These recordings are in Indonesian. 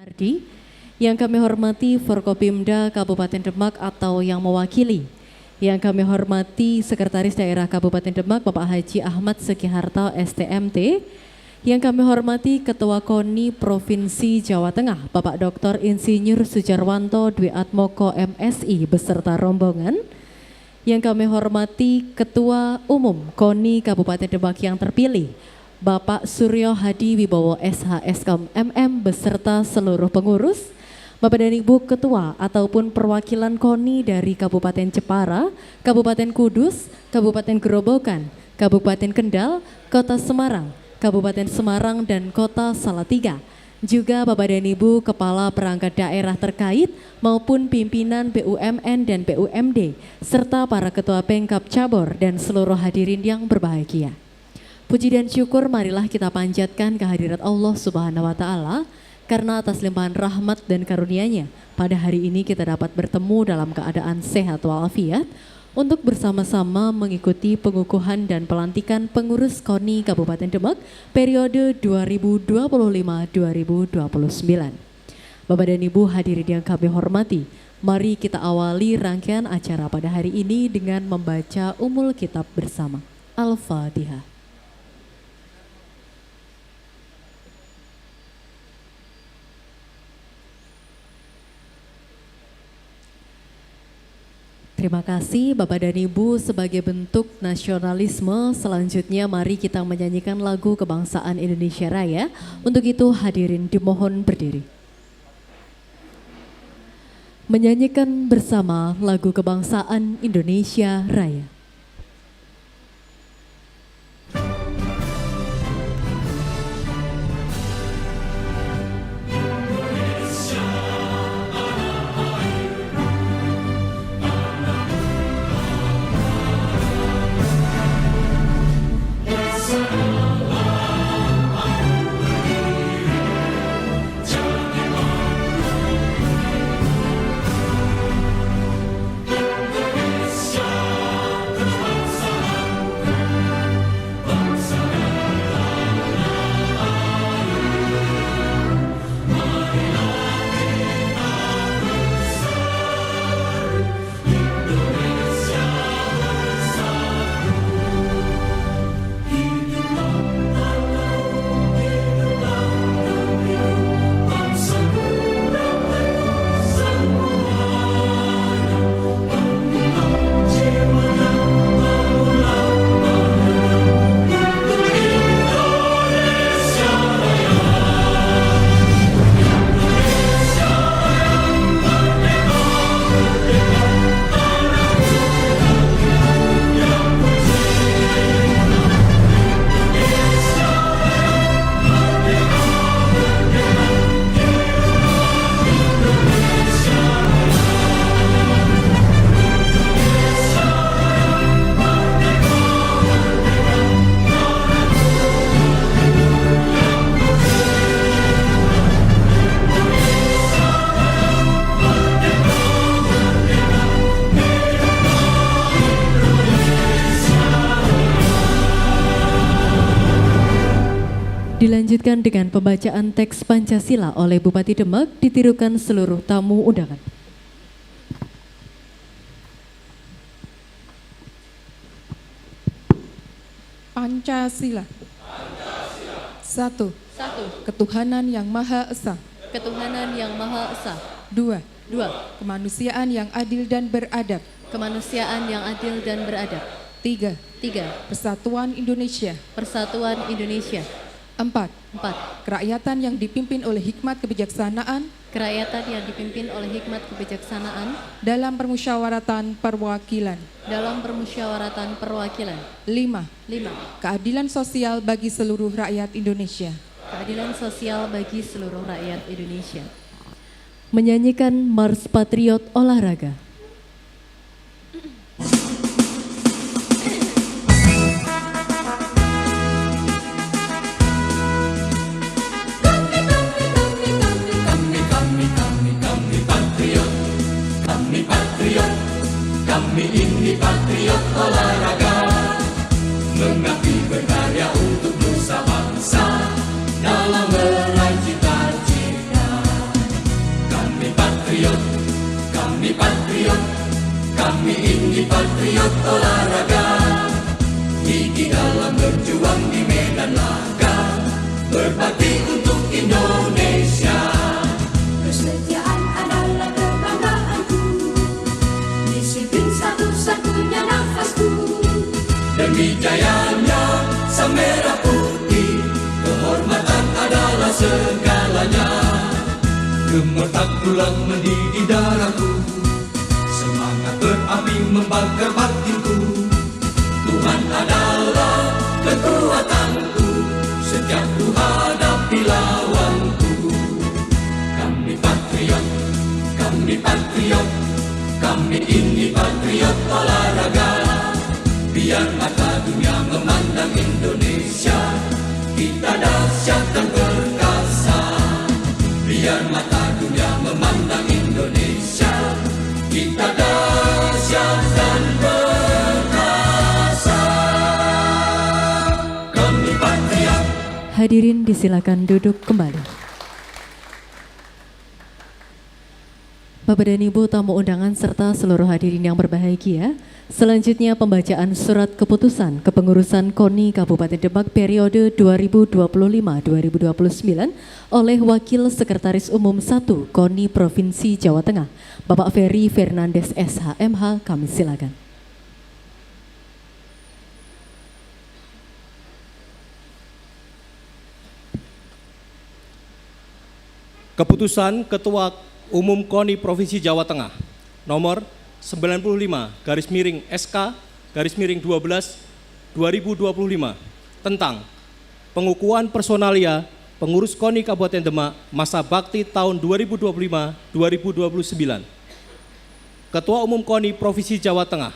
Ardi, yang kami hormati Forkopimda Kabupaten Demak atau yang mewakili, yang kami hormati Sekretaris Daerah Kabupaten Demak Bapak Haji Ahmad Sekiharto STMT, yang kami hormati Ketua KONI Provinsi Jawa Tengah Bapak Dr. Insinyur Sujarwanto Dwi Atmoko MSI beserta rombongan, yang kami hormati Ketua Umum KONI Kabupaten Demak yang terpilih Bapak Suryo Hadi Wibowo SH Eskom MM beserta seluruh pengurus, Bapak dan Ibu Ketua ataupun perwakilan KONI dari Kabupaten Jepara, Kabupaten Kudus, Kabupaten Gerobokan, Kabupaten Kendal, Kota Semarang, Kabupaten Semarang dan Kota Salatiga. Juga Bapak dan Ibu Kepala Perangkat Daerah terkait maupun pimpinan BUMN dan BUMD, serta para Ketua Pemkab Cabur dan seluruh hadirin yang berbahagia. Puji dan syukur marilah kita panjatkan kehadirat Allah Subhanahu wa Ta'ala, karena atas limpahan rahmat dan karunia-Nya pada hari ini kita dapat bertemu dalam keadaan sehat walafiat untuk bersama-sama mengikuti pengukuhan dan pelantikan pengurus KONI Kabupaten Demak periode 2025-2029. Bapak dan Ibu hadirin yang kami hormati, mari kita awali rangkaian acara pada hari ini dengan membaca Ummul Kitab bersama. Al-Fatihah. Terima kasih Bapak dan Ibu. Sebagai bentuk nasionalisme, selanjutnya mari kita menyanyikan lagu kebangsaan Indonesia Raya. Untuk itu hadirin dimohon berdiri. Menyanyikan bersama lagu kebangsaan Indonesia Raya. Dilanjutkan dengan pembacaan teks Pancasila oleh Bupati Demak, ditirukan seluruh tamu undangan. Pancasila. Satu. Ketuhanan yang Maha Esa. Ketuhanan yang Maha Esa. Dua. Kemanusiaan yang adil dan beradab. Kemanusiaan yang adil dan beradab. Tiga. Persatuan Indonesia. Persatuan Indonesia. Empat. Kerakyatan yang dipimpin oleh hikmat kebijaksanaan. Kerakyatan yang dipimpin oleh hikmat kebijaksanaan Dalam permusyawaratan perwakilan. Lima. Keadilan sosial bagi seluruh rakyat Indonesia. Keadilan sosial bagi seluruh rakyat Indonesia. Menyanyikan Mars Patriot Olahraga. Kami ini patriot olahraga, mengabdi berkarya untuk nusa bangsa dalam meraih cita-cita. patriot olahraga, gigi dalam berjuang di medan laga, berbakti untuk Indonesia. Kesetiaan adalah kebanggaanku, disiplin satu-satunya nafasku. Demi jayanya sang merah putih, kehormatan adalah segalanya. Gemetar tulang mendidih darahku, semangat berapi membakar batinku. Tuhan adalah kekuatanku, setiap ku hadapi lawanku. Kami patriot, kami patriot, kami ini patriot olahraga. Biar mata dunia memandang Indonesia, kita dahsyat dan perkasa. Biar mata dunia memandang Indonesia, kita dahsyat dan perkasa. Kami patriot. Hadirin disilakan duduk kembali. Bapak dan Ibu tamu undangan serta seluruh hadirin yang berbahagia, selanjutnya pembacaan surat keputusan kepengurusan KONI Kabupaten Demak periode 2025-2029 oleh Wakil Sekretaris Umum 1 KONI Provinsi Jawa Tengah, Bapak Ferry Fernandes SHMH, kami silakan. Keputusan Ketua Umum KONI Provinsi Jawa Tengah nomor 95/SK/12/2025 tentang pengukuhan personalia pengurus KONI Kabupaten Demak masa bakti tahun 2025-2029. Ketua Umum KONI Provinsi Jawa Tengah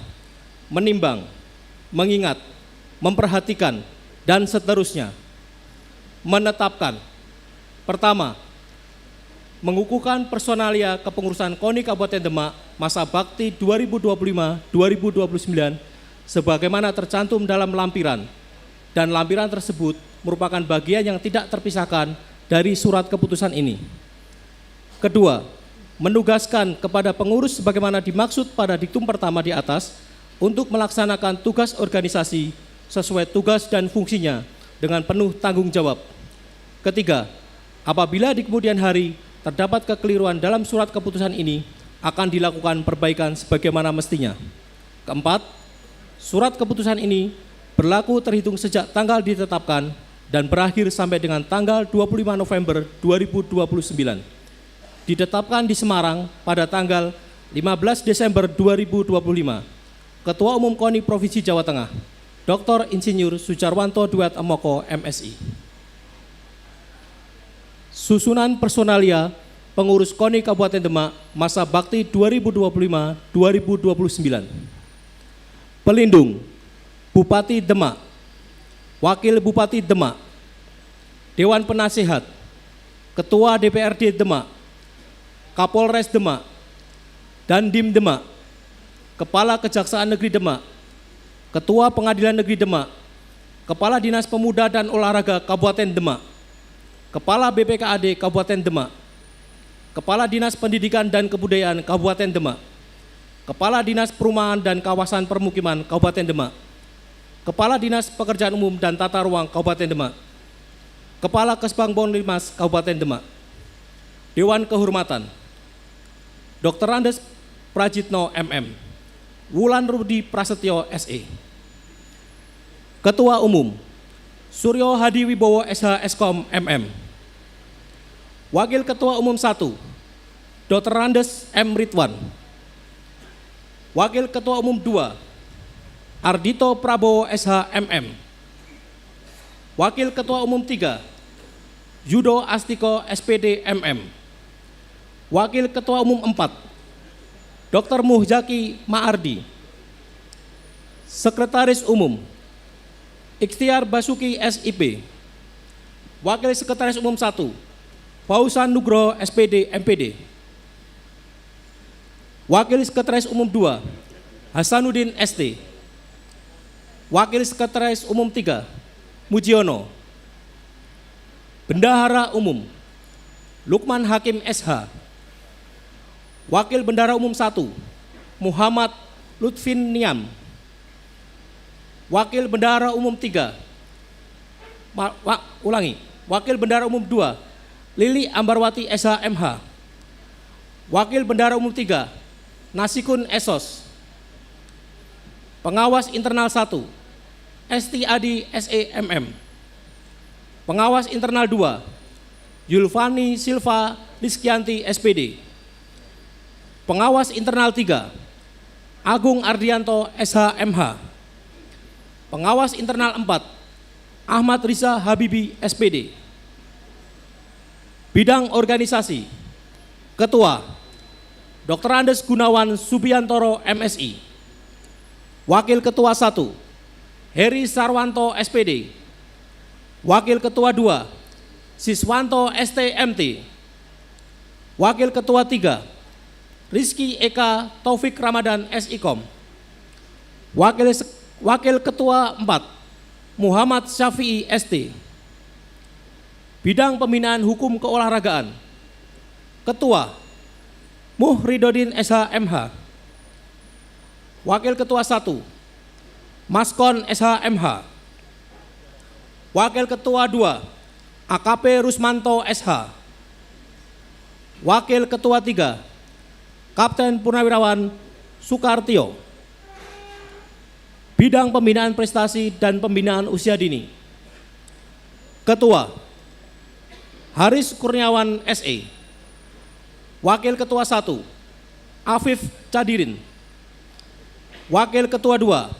menimbang, mengingat, memperhatikan, dan seterusnya menetapkan: pertama, mengukuhkan personalia kepengurusan KONI Kabupaten Demak masa bakti 2025-2029 sebagaimana tercantum dalam lampiran, dan lampiran tersebut merupakan bagian yang tidak terpisahkan dari surat keputusan ini. Kedua, menugaskan kepada pengurus sebagaimana dimaksud pada diktum pertama di atas untuk melaksanakan tugas organisasi sesuai tugas dan fungsinya dengan penuh tanggung jawab. Ketiga, apabila di kemudian hari terdapat kekeliruan dalam surat keputusan ini, akan dilakukan perbaikan sebagaimana mestinya. Keempat, surat keputusan ini berlaku terhitung sejak tanggal ditetapkan dan berakhir sampai dengan tanggal 25 November 2029. Ditetapkan di Semarang pada tanggal 15 Desember 2025. Ketua Umum KONI Provinsi Jawa Tengah, Dr. Insinyur Sujarwanto Duet Amoko, MSI. Susunan personalia pengurus KONI Kabupaten Demak masa bakti 2025-2029. Pelindung Bupati Demak, Wakil Bupati Demak, Dewan Penasehat, Ketua DPRD Demak, Kapolres Demak, Dandim Demak, Kepala Kejaksaan Negeri Demak, Ketua Pengadilan Negeri Demak, Kepala Dinas Pemuda dan Olahraga Kabupaten Demak, Kepala BPKAD Kabupaten Demak, Kepala Dinas Pendidikan dan Kebudayaan Kabupaten Demak, Kepala Dinas Perumahan dan Kawasan Permukiman Kabupaten Demak, Kepala Dinas Pekerjaan Umum dan Tata Ruang Kabupaten Demak, Kepala Kesbang Bonlimas Kabupaten Demak. Dewan Kehormatan Dr. Andes Prajitno MM, Wulan Rudi Prasetyo SE. Ketua Umum Suryo Hadi Wibowo SH Eskom MM. Wakil Ketua Umum 1 Dr. Andes M. Ridwan. Wakil Ketua Umum 2 Ardito Prabowo SH MM. Wakil Ketua Umum 3 Yudo Astiko SPD MM. Wakil Ketua Umum 4 Dr. Muhjaki Ma'ardi. Sekretaris Umum Ikhtiar Basuki SIP. Wakil Sekretaris Umum 1 Fausan Nugroho SPD MPD. Wakil Sekretaris Umum 2 Hasanuddin ST. Wakil Sekretaris Umum 3 Mujiono. Bendahara Umum Lukman Hakim SH. Wakil Bendahara Umum 1 Muhammad Lutfin Niam. Wakil Bendahara Umum 3. Wakil Bendahara Umum 2, Lili Ambarwati SH.MH. Wakil Bendahara Umum 3, Nasikun Esos. Pengawas Internal 1, Esti Adi SEMM. Pengawas Internal 2, Yulfani Silva Rizkianti SPD. Pengawas Internal 3, Agung Ardianto SH.MH. Pengawas Internal 4, Ahmad Riza Habibi SPD. Bidang Organisasi, Ketua Dr. Andes Gunawan Subiantoro MSI. Wakil Ketua 1, Heri Sarwanto SPD. Wakil Ketua 2, Siswanto STMT. Wakil Ketua 3, Rizky Eka Taufik Ramadan SIKOM. Wakil Ketua 4, Muhammad Syafi'i ST. Bidang Pembinaan Hukum Keolahragaan, Ketua Muhridodin SH.MH. Wakil Ketua 1, Maskon SH.MH. Wakil Ketua 2, AKP Rusmanto SH. Wakil Ketua 3, Kapten Purnawirawan Sukartio. Bidang Pembinaan Prestasi dan Pembinaan Usia Dini, Ketua Haris Kurniawan SE. Wakil Ketua 1, Afif Cadirin. Wakil Ketua 2,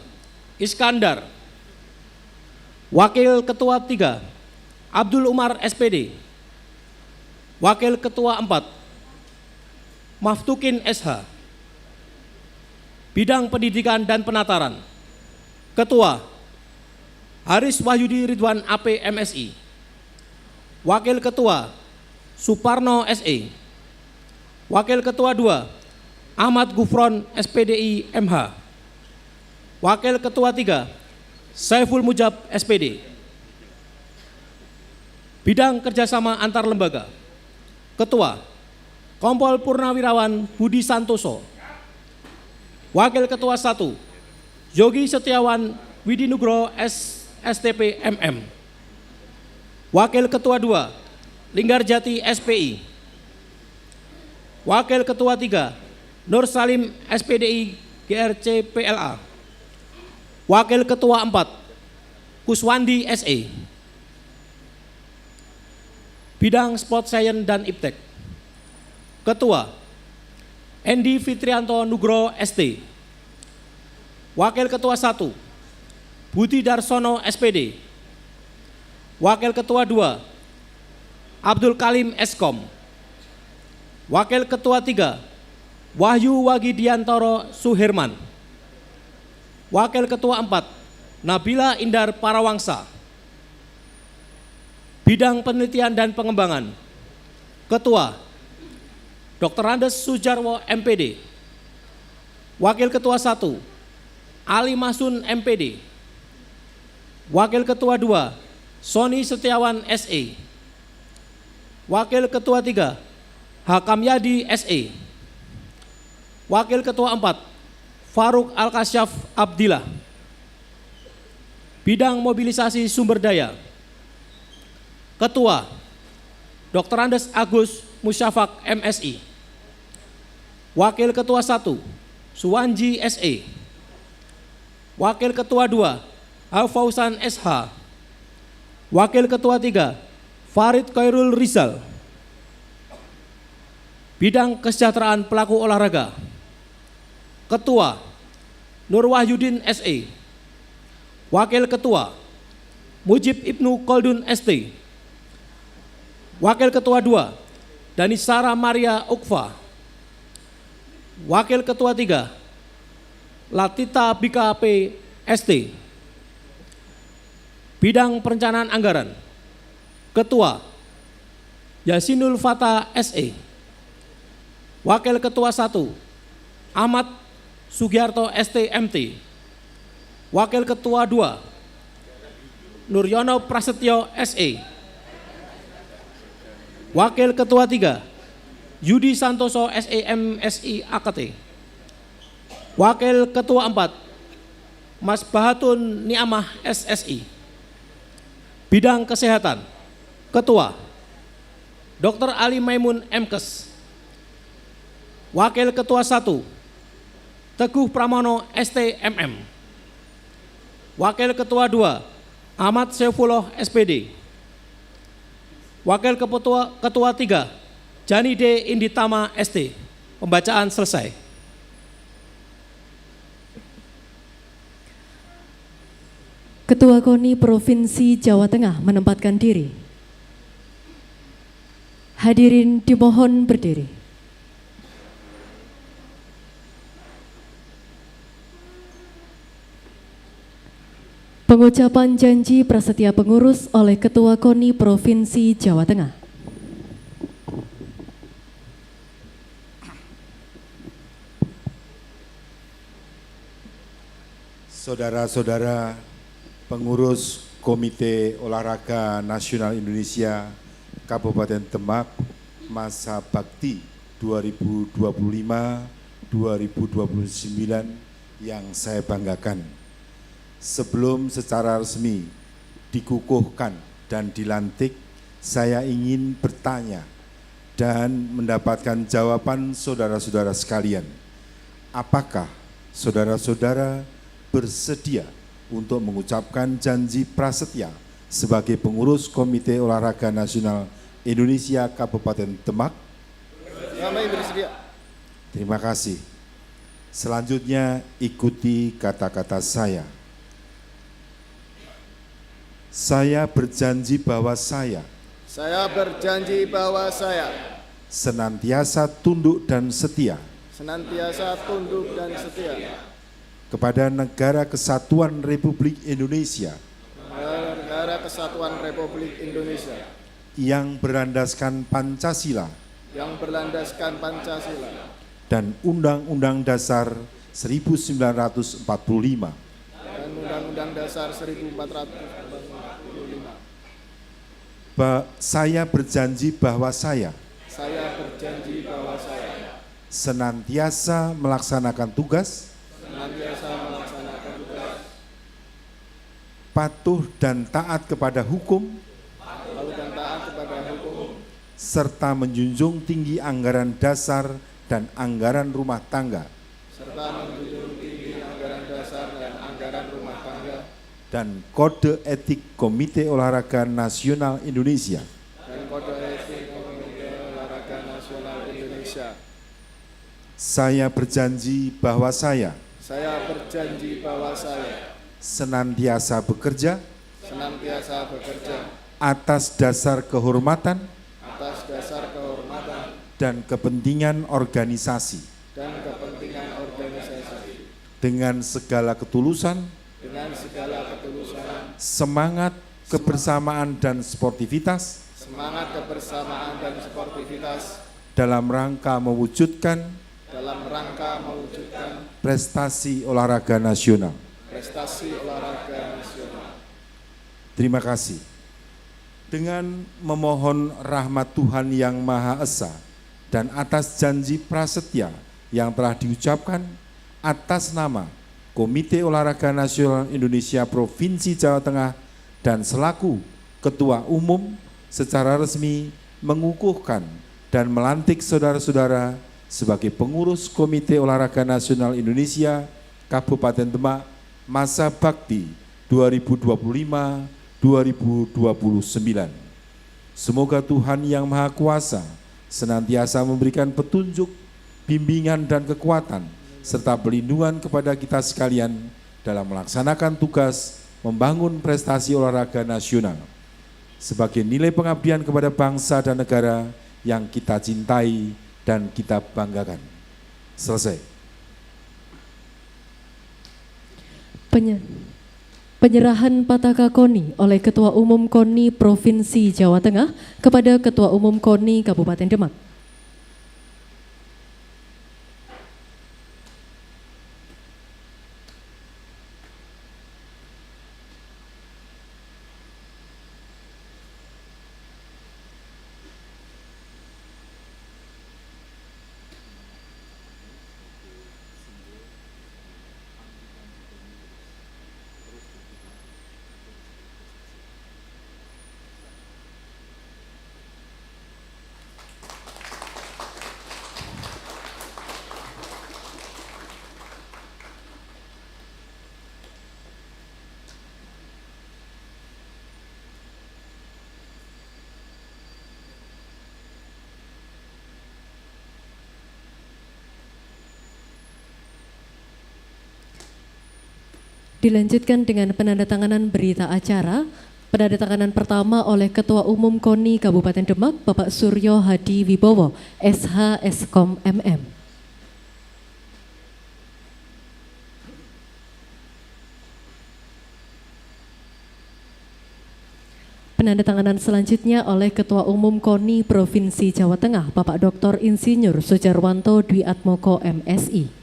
Iskandar. Wakil Ketua 3, Abdul Umar SPD. Wakil Ketua 4, Maftukin SH. Bidang Pendidikan dan Penataran, Ketua Haris Wahyudi Ridwan AP MSI. Wakil Ketua Suparno SE. Wakil Ketua 2, Ahmad Gufron SPDI MH. Wakil Ketua 3, Saiful Mujab SPD. Bidang Kerjasama Antar Lembaga, Ketua Kompol Purnawirawan Budi Santoso. Wakil Ketua 1, Yogi Setiawan Widinugro STP MM. Wakil Ketua 2, Linggarjati SPI. Wakil Ketua 3, Nur Salim SPDI GRC PLA. Wakil Ketua 4, Kuswandi SE. Bidang Sport Science dan Iptek, Ketua Endi Fitrianto Nugro ST. Wakil Ketua 1, Budi Darsono SPD. Wakil Ketua 2, Abdul Kalim Eskom. Wakil Ketua 3, Wahyu Wagidiantoro Suherman. Wakil Ketua 4, Nabila Indar Parawangsa. Bidang Penelitian dan Pengembangan, Ketua Dr. Andes Sujarwo MPD. Wakil Ketua 1, Ali Masun MPD. Wakil Ketua 2, Sony Setiawan SE. Wakil Ketua 3, Hakam Yadi SE. Wakil Ketua 4, Faruk Al-Kasyaf Abdillah. Bidang Mobilisasi Sumber Daya, Ketua Dr. Andes Agus Musyafak MSI. Wakil Ketua 1, Suwanji SE. Wakil Ketua 2, Alfausan SH. Wakil Ketua 3, Farid Khairul Rizal. Bidang Kesejahteraan Pelaku Olahraga, Ketua Nur Wahyudin SE. Wakil Ketua Mujib Ibnu Koldun ST. Wakil Ketua 2, Danisara Maria Ukfa. Wakil Ketua 3, Latita BKP ST. Bidang Perencanaan Anggaran, Ketua Yasinul Fata SE. Wakil Ketua 1, Ahmad Sugiarto STMT. Wakil Ketua 2, Nuryono Prasetyo SE. Wakil Ketua 3, Yudi Santoso SEMSI AKT. Wakil Ketua 4, Mas Bahatun Niamah SSI. Bidang Kesehatan, Ketua Dr. Ali Maimun MKes. Wakil Ketua 1, Teguh Pramono STMM. Wakil Ketua 2, Ahmad Saifullah SPD. Wakil Ketua 3, Jani D. Inditama ST. Pembacaan selesai. Ketua KONI Provinsi Jawa Tengah menempatkan diri. Hadirin dimohon berdiri. Pengucapan janji prasetya pengurus oleh Ketua KONI Provinsi Jawa Tengah. Saudara-saudara pengurus Komite Olahraga Nasional Indonesia Kabupaten Demak masa bakti 2025-2029 yang saya banggakan. Sebelum secara resmi dikukuhkan dan dilantik, saya ingin bertanya dan mendapatkan jawaban saudara-saudara sekalian. Apakah saudara-saudara bersedia untuk mengucapkan janji prasetya sebagai pengurus Komite Olahraga Nasional Indonesia Kabupaten Demak? Kami bersedia. Terima kasih. Selanjutnya ikuti kata-kata saya. Saya berjanji bahwa saya senantiasa tunduk dan setia kepada Negara Kesatuan Republik Indonesia yang berlandaskan Pancasila dan Undang-Undang Dasar 1945. Saya berjanji bahwa saya senantiasa melaksanakan tugas patuh dan taat kepada hukum serta menjunjung tinggi anggaran dasar dan anggaran rumah tangga dan kode etik Komite Olahraga Nasional Indonesia. Saya berjanji bahwa saya senantiasa bekerja atas dasar kehormatan dan kepentingan organisasi dengan segala ketulusan, semangat kebersamaan dan sportivitas dalam rangka mewujudkan prestasi olahraga nasional. Terima kasih. Dengan memohon rahmat Tuhan Yang Maha Esa dan atas janji prasetya yang telah diucapkan atas nama Komite Olahraga Nasional Indonesia Provinsi Jawa Tengah dan selaku Ketua Umum secara resmi mengukuhkan dan melantik saudara-saudara sebagai pengurus Komite Olahraga Nasional Indonesia Kabupaten Demak masa bakti 2025-2029. Semoga Tuhan Yang Maha Kuasa senantiasa memberikan petunjuk, bimbingan dan kekuatan serta perlindungan kepada kita sekalian dalam melaksanakan tugas membangun prestasi olahraga nasional sebagai nilai pengabdian kepada bangsa dan negara yang kita cintai dan kita banggakan. Selesai. Penyerahan Pataka KONI oleh Ketua Umum KONI Provinsi Jawa Tengah kepada Ketua Umum KONI Kabupaten Demak. Dilanjutkan dengan penandatanganan berita acara. Penandatanganan pertama oleh Ketua Umum KONI Kabupaten Demak, Bapak Suryo Hadi Wibowo, SH Eskom MM. Penandatanganan selanjutnya oleh Ketua Umum KONI Provinsi Jawa Tengah, Bapak Dr. Insinyur Sujarwanto Dwi Atmoko MSI.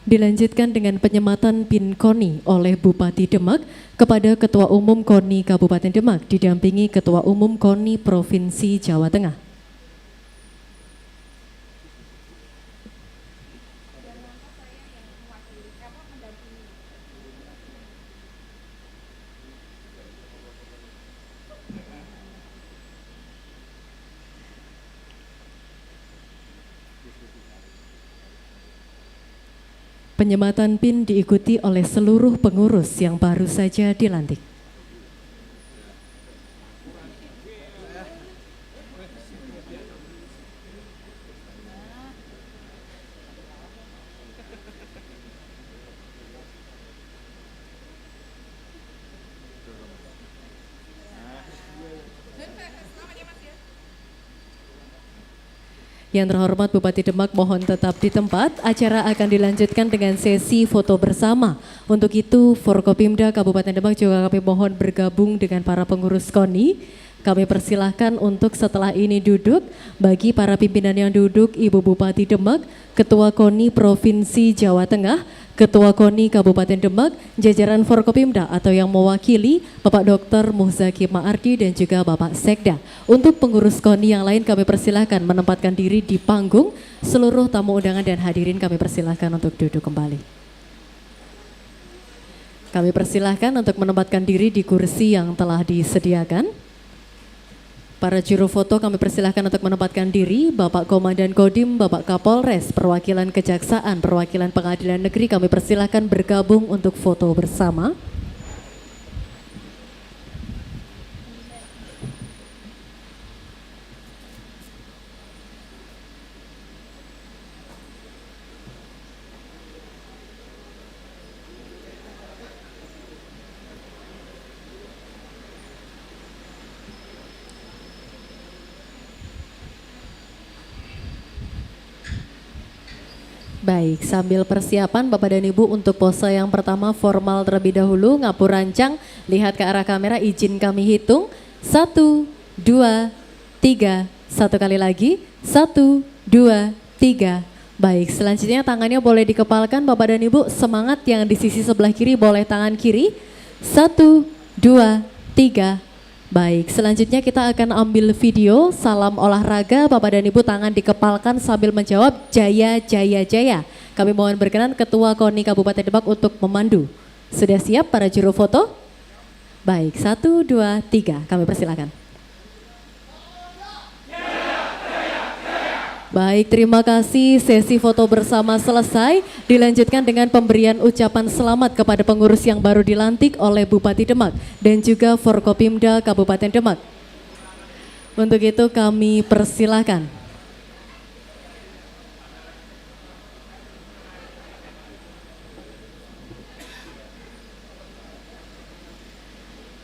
Dilanjutkan dengan penyematan PIN KONI oleh Bupati Demak kepada Ketua Umum KONI Kabupaten Demak didampingi Ketua Umum KONI Provinsi Jawa Tengah. Penyematan PIN diikuti oleh seluruh pengurus yang baru saja dilantik. Yang terhormat Bupati Demak mohon tetap di tempat, acara akan dilanjutkan dengan sesi foto bersama. Untuk itu Forkopimda Kabupaten Demak juga kami mohon bergabung dengan para pengurus KONI. Kami persilahkan untuk setelah ini duduk, bagi para pimpinan yang duduk, Ibu Bupati Demak, Ketua KONI Provinsi Jawa Tengah, Ketua KONI Kabupaten Demak, jajaran Forkopimda atau yang mewakili Bapak Dr. Muhzaki Ma'ardi dan juga Bapak Sekda. Untuk pengurus KONI yang lain kami persilahkan menempatkan diri di panggung. Seluruh tamu undangan dan hadirin kami persilahkan untuk duduk kembali. Kami persilahkan untuk menempatkan diri di kursi yang telah disediakan. Para juru foto kami persilahkan untuk menempatkan diri. Bapak Komandan Kodim, Bapak Kapolres, perwakilan Kejaksaan, perwakilan Pengadilan Negeri kami persilahkan bergabung untuk foto bersama. Baik, sambil persiapan Bapak dan Ibu untuk pose yang pertama formal terlebih dahulu, ngapur rancang, lihat ke arah kamera, izin kami hitung. 1, 2, 3, satu kali lagi, 1, 2, 3. Baik, selanjutnya tangannya boleh dikepalkan Bapak dan Ibu, semangat yang di sisi sebelah kiri boleh tangan kiri. 1, 2, 3. Baik, selanjutnya kita akan ambil video salam olahraga. Bapak dan Ibu tangan dikepalkan sambil menjawab Jaya Jaya Jaya. Kami mohon berkenan Ketua KONI Kabupaten Demak untuk memandu. Sudah siap para juru foto? Baik, 1, 2, 3, kami persilakan. Baik, terima kasih. Sesi foto bersama selesai. Dilanjutkan dengan pemberian ucapan selamat kepada pengurus yang baru dilantik oleh Bupati Demak dan juga Forkopimda Kabupaten Demak. Untuk itu kami persilakan.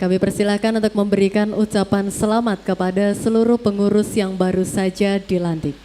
Kami persilakan untuk memberikan ucapan selamat kepada seluruh pengurus yang baru saja dilantik.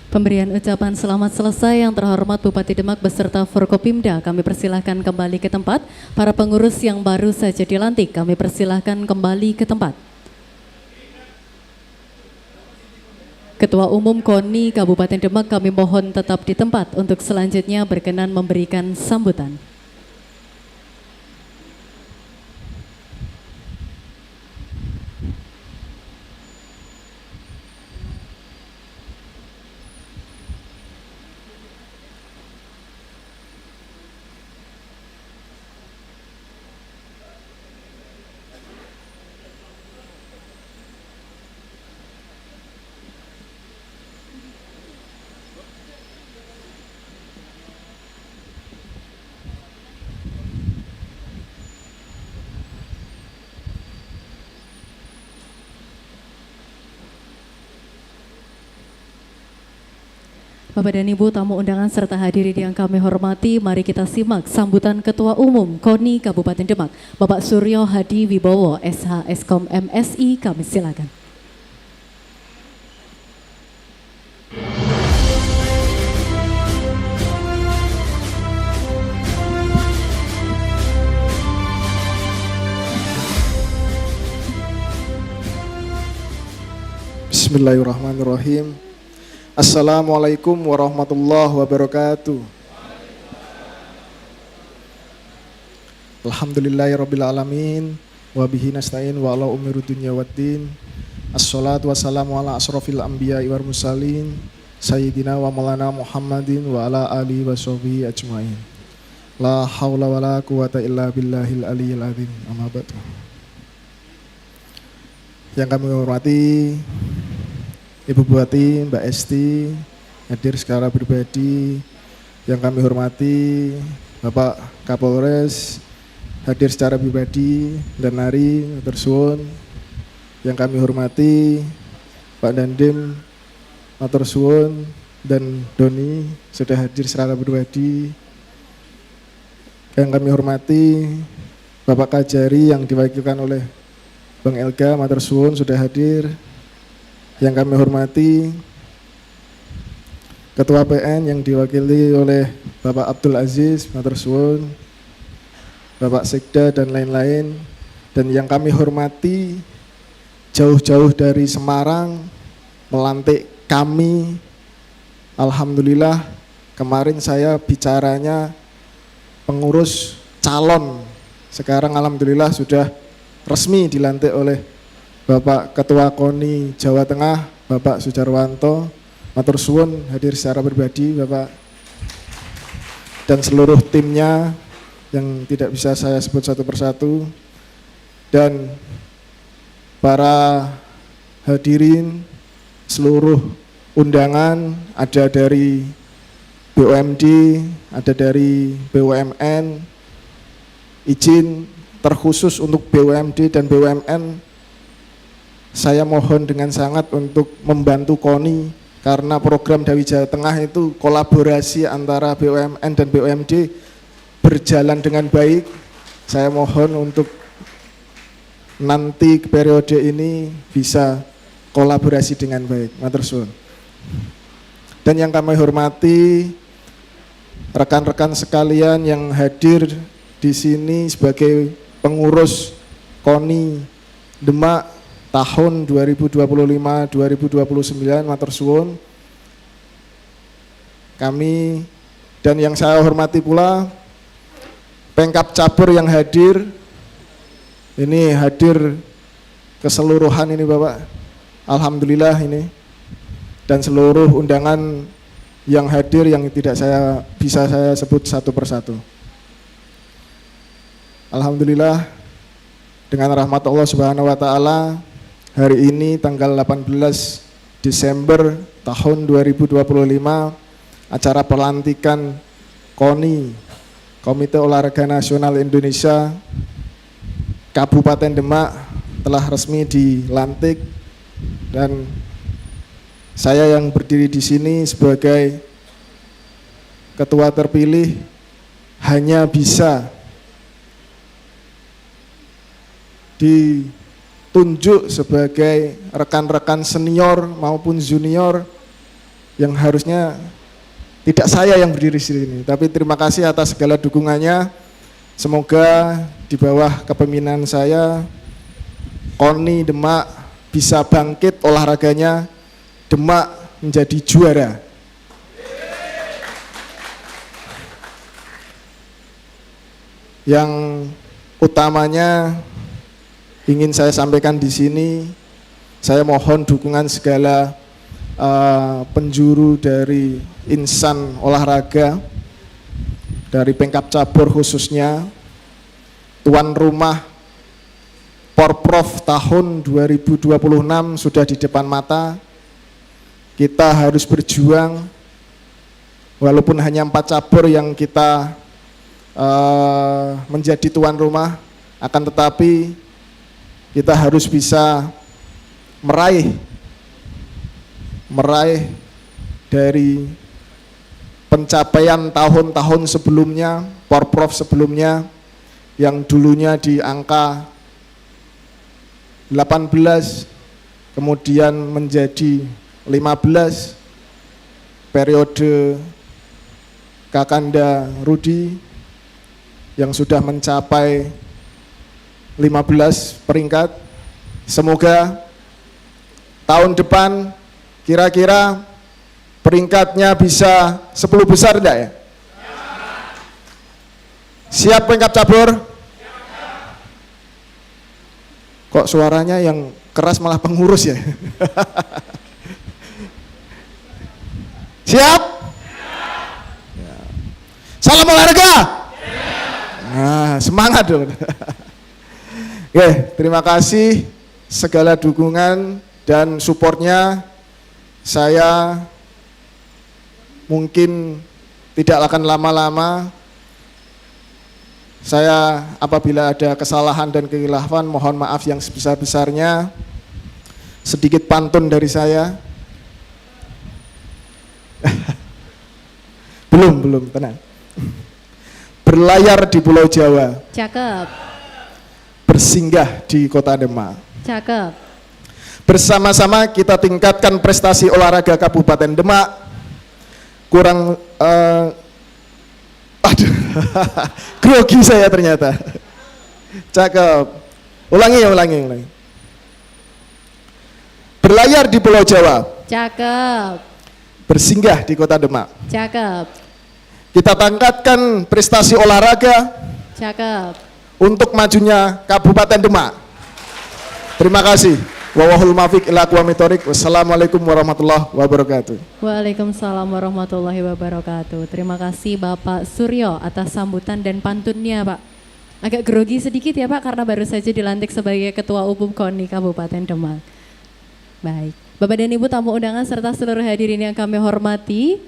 Pemberian ucapan selamat selesai. Yang terhormat Bupati Demak beserta Forkopimda, kami persilahkan kembali ke tempat. Para pengurus yang baru saja dilantik, kami persilahkan kembali ke tempat. Ketua Umum KONI Kabupaten Demak, kami mohon tetap di tempat untuk selanjutnya berkenan memberikan sambutan. Bapak dan Ibu tamu undangan serta hadirin yang kami hormati, mari kita simak sambutan Ketua Umum KONI Kabupaten Demak, Bapak Suryo Hadi Wibowo, SH Eskom MSI, kami silakan. Bismillahirrahmanirrahim. Assalamualaikum warahmatullahi wabarakatuh. Alhamdulillahirabbil alamin wa bihi nasta'in wa ala umuri dunya waddin. Assalatu wassalamu ala asrofil anbiya'i wal mursalin sayyidina wa maulana Muhammadin wa ala alihi wa sahbihi ajmain. La haula wa la quwata illa billahil aliyyil azim. Amma ba'du. Yang kami hormati Ibu Bupati, Mbak Esti, hadir secara pribadi. Yang kami hormati Bapak Kapolres, hadir secara pribadi dan hari matur. Yang kami hormati Pak Dandim, matur suwun, dan Doni sudah hadir secara pribadi. Yang kami hormati Bapak Kajari yang diwakilkan oleh Bang Elga, matur suwun, sudah hadir. Yang kami hormati Ketua PN yang diwakili oleh Bapak Abdul Aziz, matur suwun, Bapak Sekda dan lain-lain. Dan yang kami hormati jauh-jauh dari Semarang melantik kami. Alhamdulillah, kemarin saya bicaranya pengurus calon, sekarang alhamdulillah sudah resmi dilantik oleh Bapak Ketua KONI Jawa Tengah, Bapak Sujarwanto. Matur suwun, hadir secara pribadi Bapak dan seluruh timnya yang tidak bisa saya sebut satu persatu. Dan para hadirin seluruh undangan, ada dari BUMD, ada dari BUMN. Izin terkhusus untuk BUMD dan BUMN, saya mohon dengan sangat untuk membantu KONI, karena program Dawi Jawa Tengah itu kolaborasi antara BUMN dan BUMD berjalan dengan baik. Saya mohon untuk nanti periode ini bisa kolaborasi dengan baik. Matur suwun. Dan yang kami hormati rekan-rekan sekalian yang hadir di sini sebagai pengurus KONI Demak tahun 2025-2029, matur suwun. Kami dan yang saya hormati pula Pengkap Cabur yang hadir. Ini hadir keseluruhan ini Bapak. Alhamdulillah ini. Dan seluruh undangan yang hadir yang tidak bisa saya sebut satu persatu. Alhamdulillah, dengan rahmat Allah Subhanahu wa taala, hari ini tanggal 18 Desember tahun 2025, acara pelantikan KONI, Komite Olahraga Nasional Indonesia Kabupaten Demak telah resmi dilantik, dan saya yang berdiri di sini sebagai ketua terpilih hanya bisa ditunjuk sebagai rekan-rekan senior maupun junior yang harusnya tidak saya yang berdiri di sini. Tapi terima kasih atas segala dukungannya. Semoga di bawah kepemimpinan saya, KONI Demak bisa bangkit olahraganya, Demak menjadi juara. Yang utamanya ingin saya sampaikan di sini, saya mohon dukungan segala penjuru dari insan olahraga, dari Pemkab Cabur khususnya, tuan rumah Porprov tahun 2026 sudah di depan mata. Kita harus berjuang, walaupun hanya 4 cabur yang kita menjadi tuan rumah, akan tetapi kita harus bisa meraih dari pencapaian tahun-tahun sebelumnya, Porprov sebelumnya, yang dulunya di angka 18, kemudian menjadi 15, periode Kakanda Rudi yang sudah mencapai 15 peringkat. Semoga tahun depan kira-kira peringkatnya bisa 10 besar enggak ya? Siap Pemkab Cabur? Kok suaranya yang keras malah pengurus ya? Siap? Salam olahraga! Nah, semangat dong. Oke, terima kasih segala dukungan dan supportnya. Saya mungkin tidak akan lama-lama. Saya apabila ada kesalahan dan kekhilafan mohon maaf yang sebesar-besarnya. Sedikit pantun dari saya. belum, tenang. Berlayar di Pulau Jawa, Cakep. bersinggah di Kota Demak. Cakep. Bersama-sama kita tingkatkan prestasi olahraga Kabupaten Demak. Aduh, grogi saya ternyata. Cakep. Ulangi. Berlayar di Pulau Jawa, Cakep. bersinggah di Kota Demak. Cakep. Kita tingkatkan prestasi olahraga Cakep. untuk majunya Kabupaten Demak. Terima kasih. Wallahul muwaffiq ila aqwamit thoriq. Wassalamualaikum warahmatullahi wabarakatuh. Waalaikumsalam warahmatullahi wabarakatuh. Terima kasih Bapak Suryo atas sambutan dan pantunnya Pak. Agak grogi sedikit ya Pak karena baru saja dilantik sebagai Ketua Umum KONI Kabupaten Demak. Baik, Bapak dan Ibu tamu undangan serta seluruh hadirin yang kami hormati,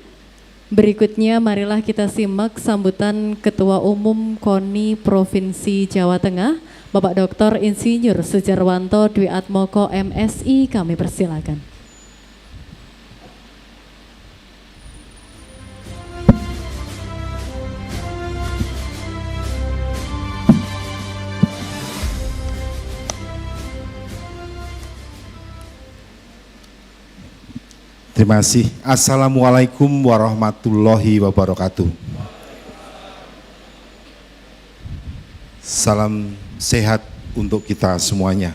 berikutnya marilah kita simak sambutan Ketua Umum KONI Provinsi Jawa Tengah, Bapak Dr. Insinyur Sujarwanto Dwi Atmoko MSI, kami persilakan. Terima kasih. Assalamualaikum warahmatullahi wabarakatuh. Salam sehat untuk kita semuanya.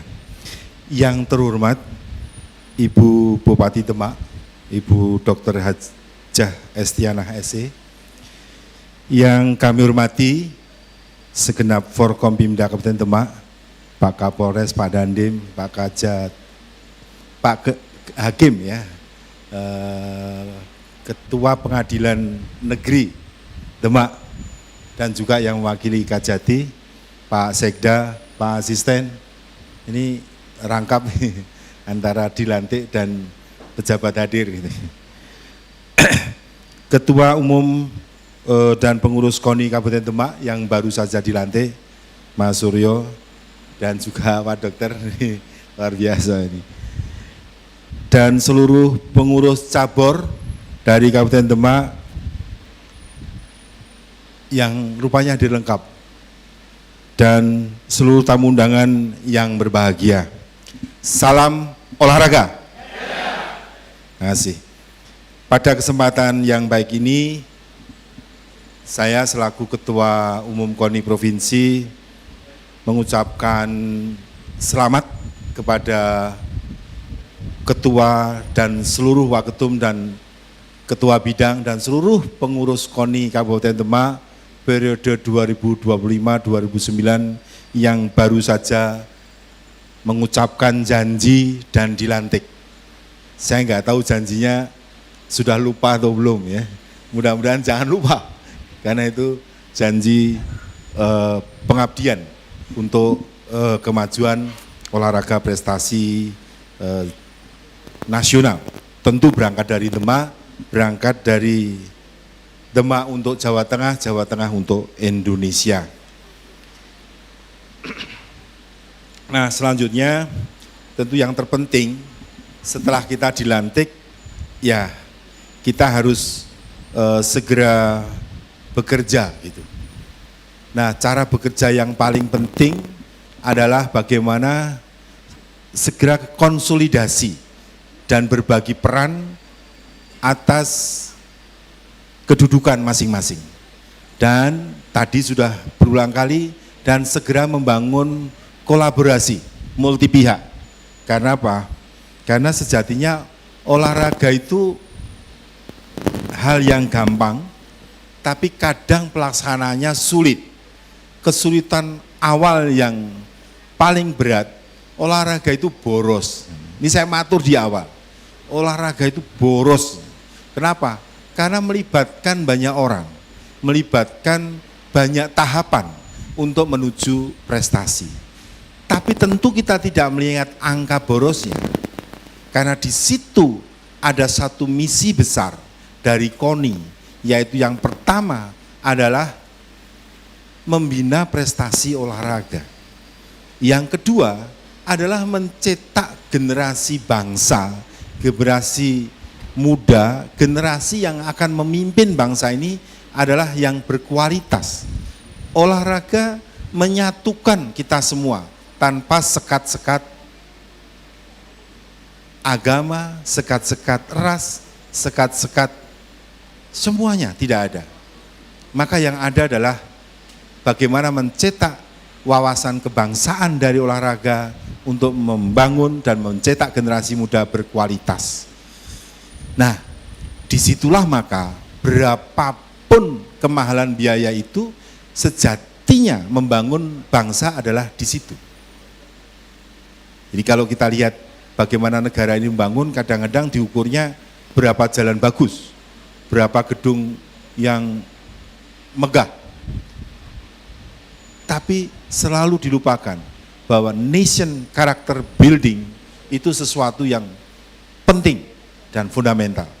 Yang terhormat Ibu Bupati Demak, Ibu Dr. Hajah Estianah SE. Yang kami hormati segenap Forkompimda Kabupaten Demak, Pak Kapolres, Pak Dandim, Pak Kajat, Pak Hakim ya, Ketua Pengadilan Negeri Demak, dan juga yang mewakili Kajati, Pak Sekda, Pak Asisten. Ini rangkap antara dilantik dan pejabat hadir gitu. Ketua Umum dan Pengurus KONI Kabupaten Demak yang baru saja dilantik, Mas Suryo, dan juga Pak Dokter, ini luar biasa ini. Dan seluruh pengurus cabur dari Kabupaten Demak yang rupanya hadir lengkap, dan seluruh tamu undangan yang berbahagia. Salam olahraga. Terima kasih. Pada kesempatan yang baik ini, saya selaku Ketua Umum KONI Provinsi mengucapkan selamat kepada Ketua dan seluruh Waketum dan Ketua Bidang dan seluruh pengurus KONI Kabupaten Demak periode 2025-2009 yang baru saja mengucapkan janji dan dilantik. Saya nggak tahu janjinya sudah lupa atau belum ya. Mudah-mudahan jangan lupa, karena itu janji pengabdian untuk kemajuan olahraga prestasi nasional. Tentu berangkat dari Demak untuk Jawa Tengah untuk Indonesia. Nah, selanjutnya tentu yang terpenting setelah kita dilantik, ya kita harus segera bekerja gitu. Nah, cara bekerja yang paling penting adalah bagaimana segera konsolidasi dan berbagi peran atas kedudukan masing-masing. Dan tadi sudah berulang kali, dan segera membangun kolaborasi multi pihak. Karena apa? Karena sejatinya olahraga itu hal yang gampang, tapi kadang pelaksananya sulit. Kesulitan awal yang paling berat, olahraga itu boros. Ini saya matur di awal, olahraga itu boros. Kenapa? Karena melibatkan banyak orang, melibatkan banyak tahapan untuk menuju prestasi. Tapi tentu kita tidak melihat angka borosnya, karena di situ ada satu misi besar dari KONI, yaitu yang pertama adalah membina prestasi olahraga. Yang kedua adalah mencetak generasi bangsa, generasi muda, generasi yang akan memimpin bangsa ini adalah yang berkualitas. Olahraga menyatukan kita semua tanpa sekat-sekat agama, sekat-sekat ras, sekat-sekat, semuanya tidak ada. Maka yang ada adalah bagaimana mencetak wawasan kebangsaan dari olahraga untuk membangun dan mencetak generasi muda berkualitas. Nah, disitulah maka berapapun kemahalan biaya itu, sejatinya membangun bangsa adalah di situ. Jadi kalau kita lihat bagaimana negara ini membangun, kadang-kadang diukurnya berapa jalan bagus, berapa gedung yang megah. Tapi selalu dilupakan bahwa nation character building itu sesuatu yang penting dan fundamental.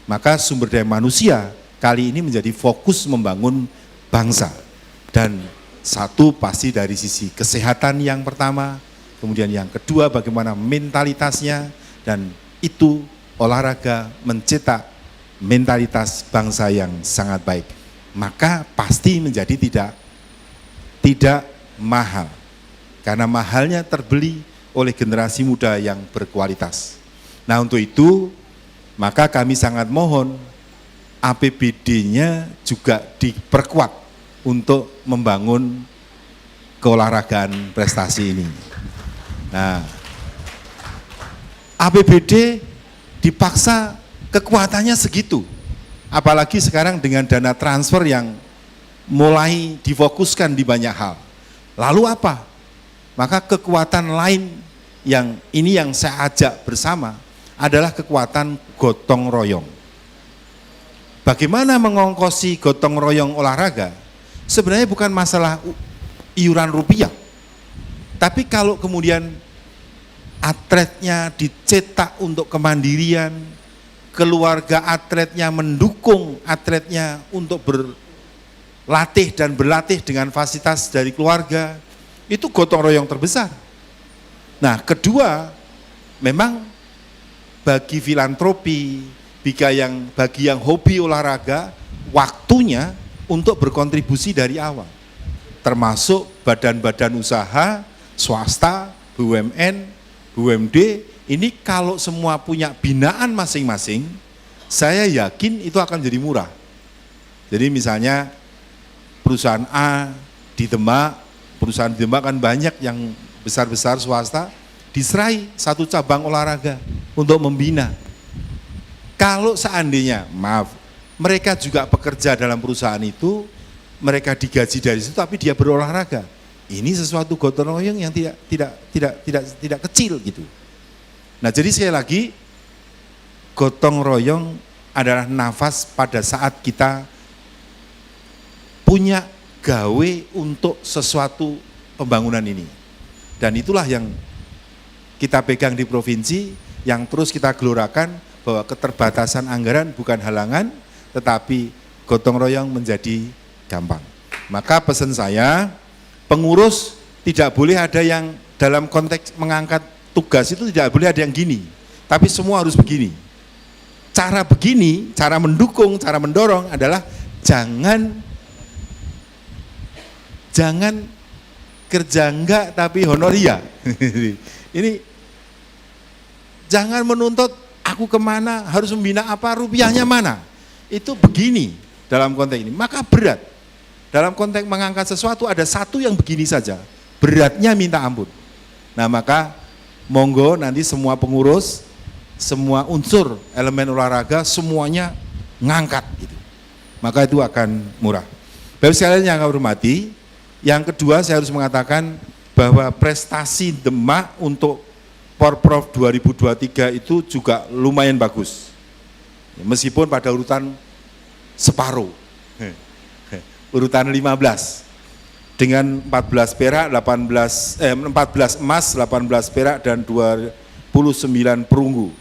Maka sumber daya manusia kali ini menjadi fokus membangun bangsa. Dan satu pasti dari sisi kesehatan yang pertama, kemudian yang kedua bagaimana mentalitasnya, dan itu olahraga mencetak mentalitas bangsa yang sangat baik. Maka pasti menjadi tidak mahal, karena mahalnya terbeli oleh generasi muda yang berkualitas. Nah, untuk itu maka kami sangat mohon APBD-nya juga diperkuat untuk membangun keolahragaan prestasi ini. Nah, APBD dipaksa kekuatannya segitu, apalagi sekarang dengan dana transfer yang mulai difokuskan di banyak hal. Lalu apa? Maka kekuatan lain yang ini yang saya ajak bersama adalah kekuatan gotong royong. Bagaimana mengongkosi gotong royong olahraga? Sebenarnya bukan masalah iuran rupiah. Tapi kalau kemudian atletnya dicetak untuk kemandirian, keluarga atletnya mendukung atletnya untuk berlatih dan berlatih dengan fasilitas dari keluarga, itu gotong royong terbesar. Nah, kedua, memang bagi filantropi, bagi yang hobi olahraga, waktunya untuk berkontribusi dari awal. Termasuk badan-badan usaha, swasta, BUMN, BUMD, ini kalau semua punya binaan masing-masing, saya yakin itu akan jadi murah. Jadi misalnya perusahaan A di Demak, perusahaan di Demak kan banyak yang besar-besar swasta, diserai satu cabang olahraga untuk membina. Kalau seandainya, maaf, mereka juga pekerja dalam perusahaan itu, mereka digaji dari situ, tapi dia berolahraga. Ini sesuatu gotong royong yang tidak kecil gitu. Nah, jadi sekali lagi, gotong royong adalah nafas pada saat kita punya gawe untuk sesuatu pembangunan ini. Dan itulah yang kita pegang di provinsi, yang terus kita gelorakan bahwa keterbatasan anggaran bukan halangan, tetapi gotong royong menjadi gampang. Maka pesan saya, pengurus tidak boleh ada yang dalam konteks mengangkat tugas itu tidak boleh ada yang gini, tapi semua harus begini. Cara begini, cara mendukung, cara mendorong adalah jangan kerja enggak tapi honoria. Ini jangan menuntut aku kemana, harus membina apa, rupiahnya mana. Itu begini dalam konteks ini. Maka berat. Dalam konteks mengangkat sesuatu ada satu yang begini saja. Beratnya minta ampun. Nah maka monggo nanti semua pengurus, semua unsur elemen olahraga semuanya ngangkat gitu. Maka itu akan murah. Bapak sekalian yang kami hormati, yang kedua saya harus mengatakan bahwa prestasi Demak untuk Porprov 2023 itu juga lumayan bagus. Meskipun pada urutan separuh, urutan 15 dengan 14 perak, 14 emas, 18 perak dan 29 perunggu.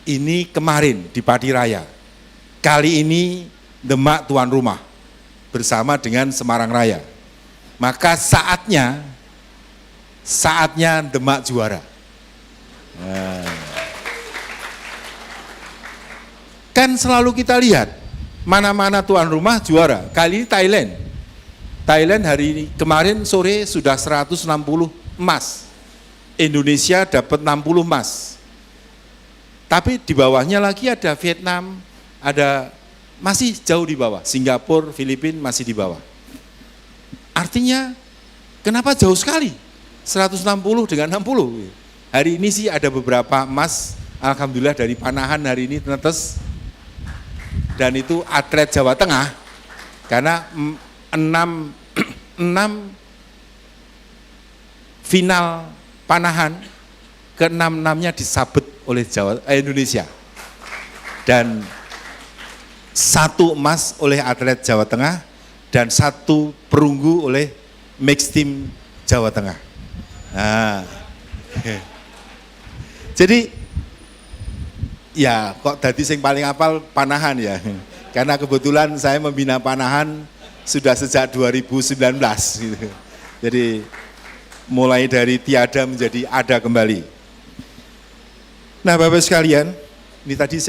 Ini kemarin di Pati Raya. Kali ini Demak tuan rumah bersama dengan Semarang Raya. Maka saatnya Demak juara. Nah. Kan selalu kita lihat mana-mana tuan rumah juara. Kali ini Thailand hari ini kemarin sore sudah 160 emas. Indonesia dapat 60 emas. Tapi di bawahnya lagi ada Vietnam, ada masih jauh di bawah. Singapura, Filipina masih di bawah. Artinya kenapa jauh sekali? 160 dengan 60. Hari ini sih ada beberapa emas, alhamdulillah dari panahan hari ini netes. Dan itu atlet Jawa Tengah, karena 6 final panahan, ke-6-6-nya disabet oleh Indonesia. Dan 1 emas oleh atlet Jawa Tengah, dan 1 perunggu oleh mixed team Jawa Tengah. Nah, jadi ya kok tadi yang paling apal panahan ya, karena kebetulan saya membina panahan sudah sejak 2019 gitu. Jadi mulai dari tiada menjadi ada kembali. Nah Bapak sekalian, ini tadi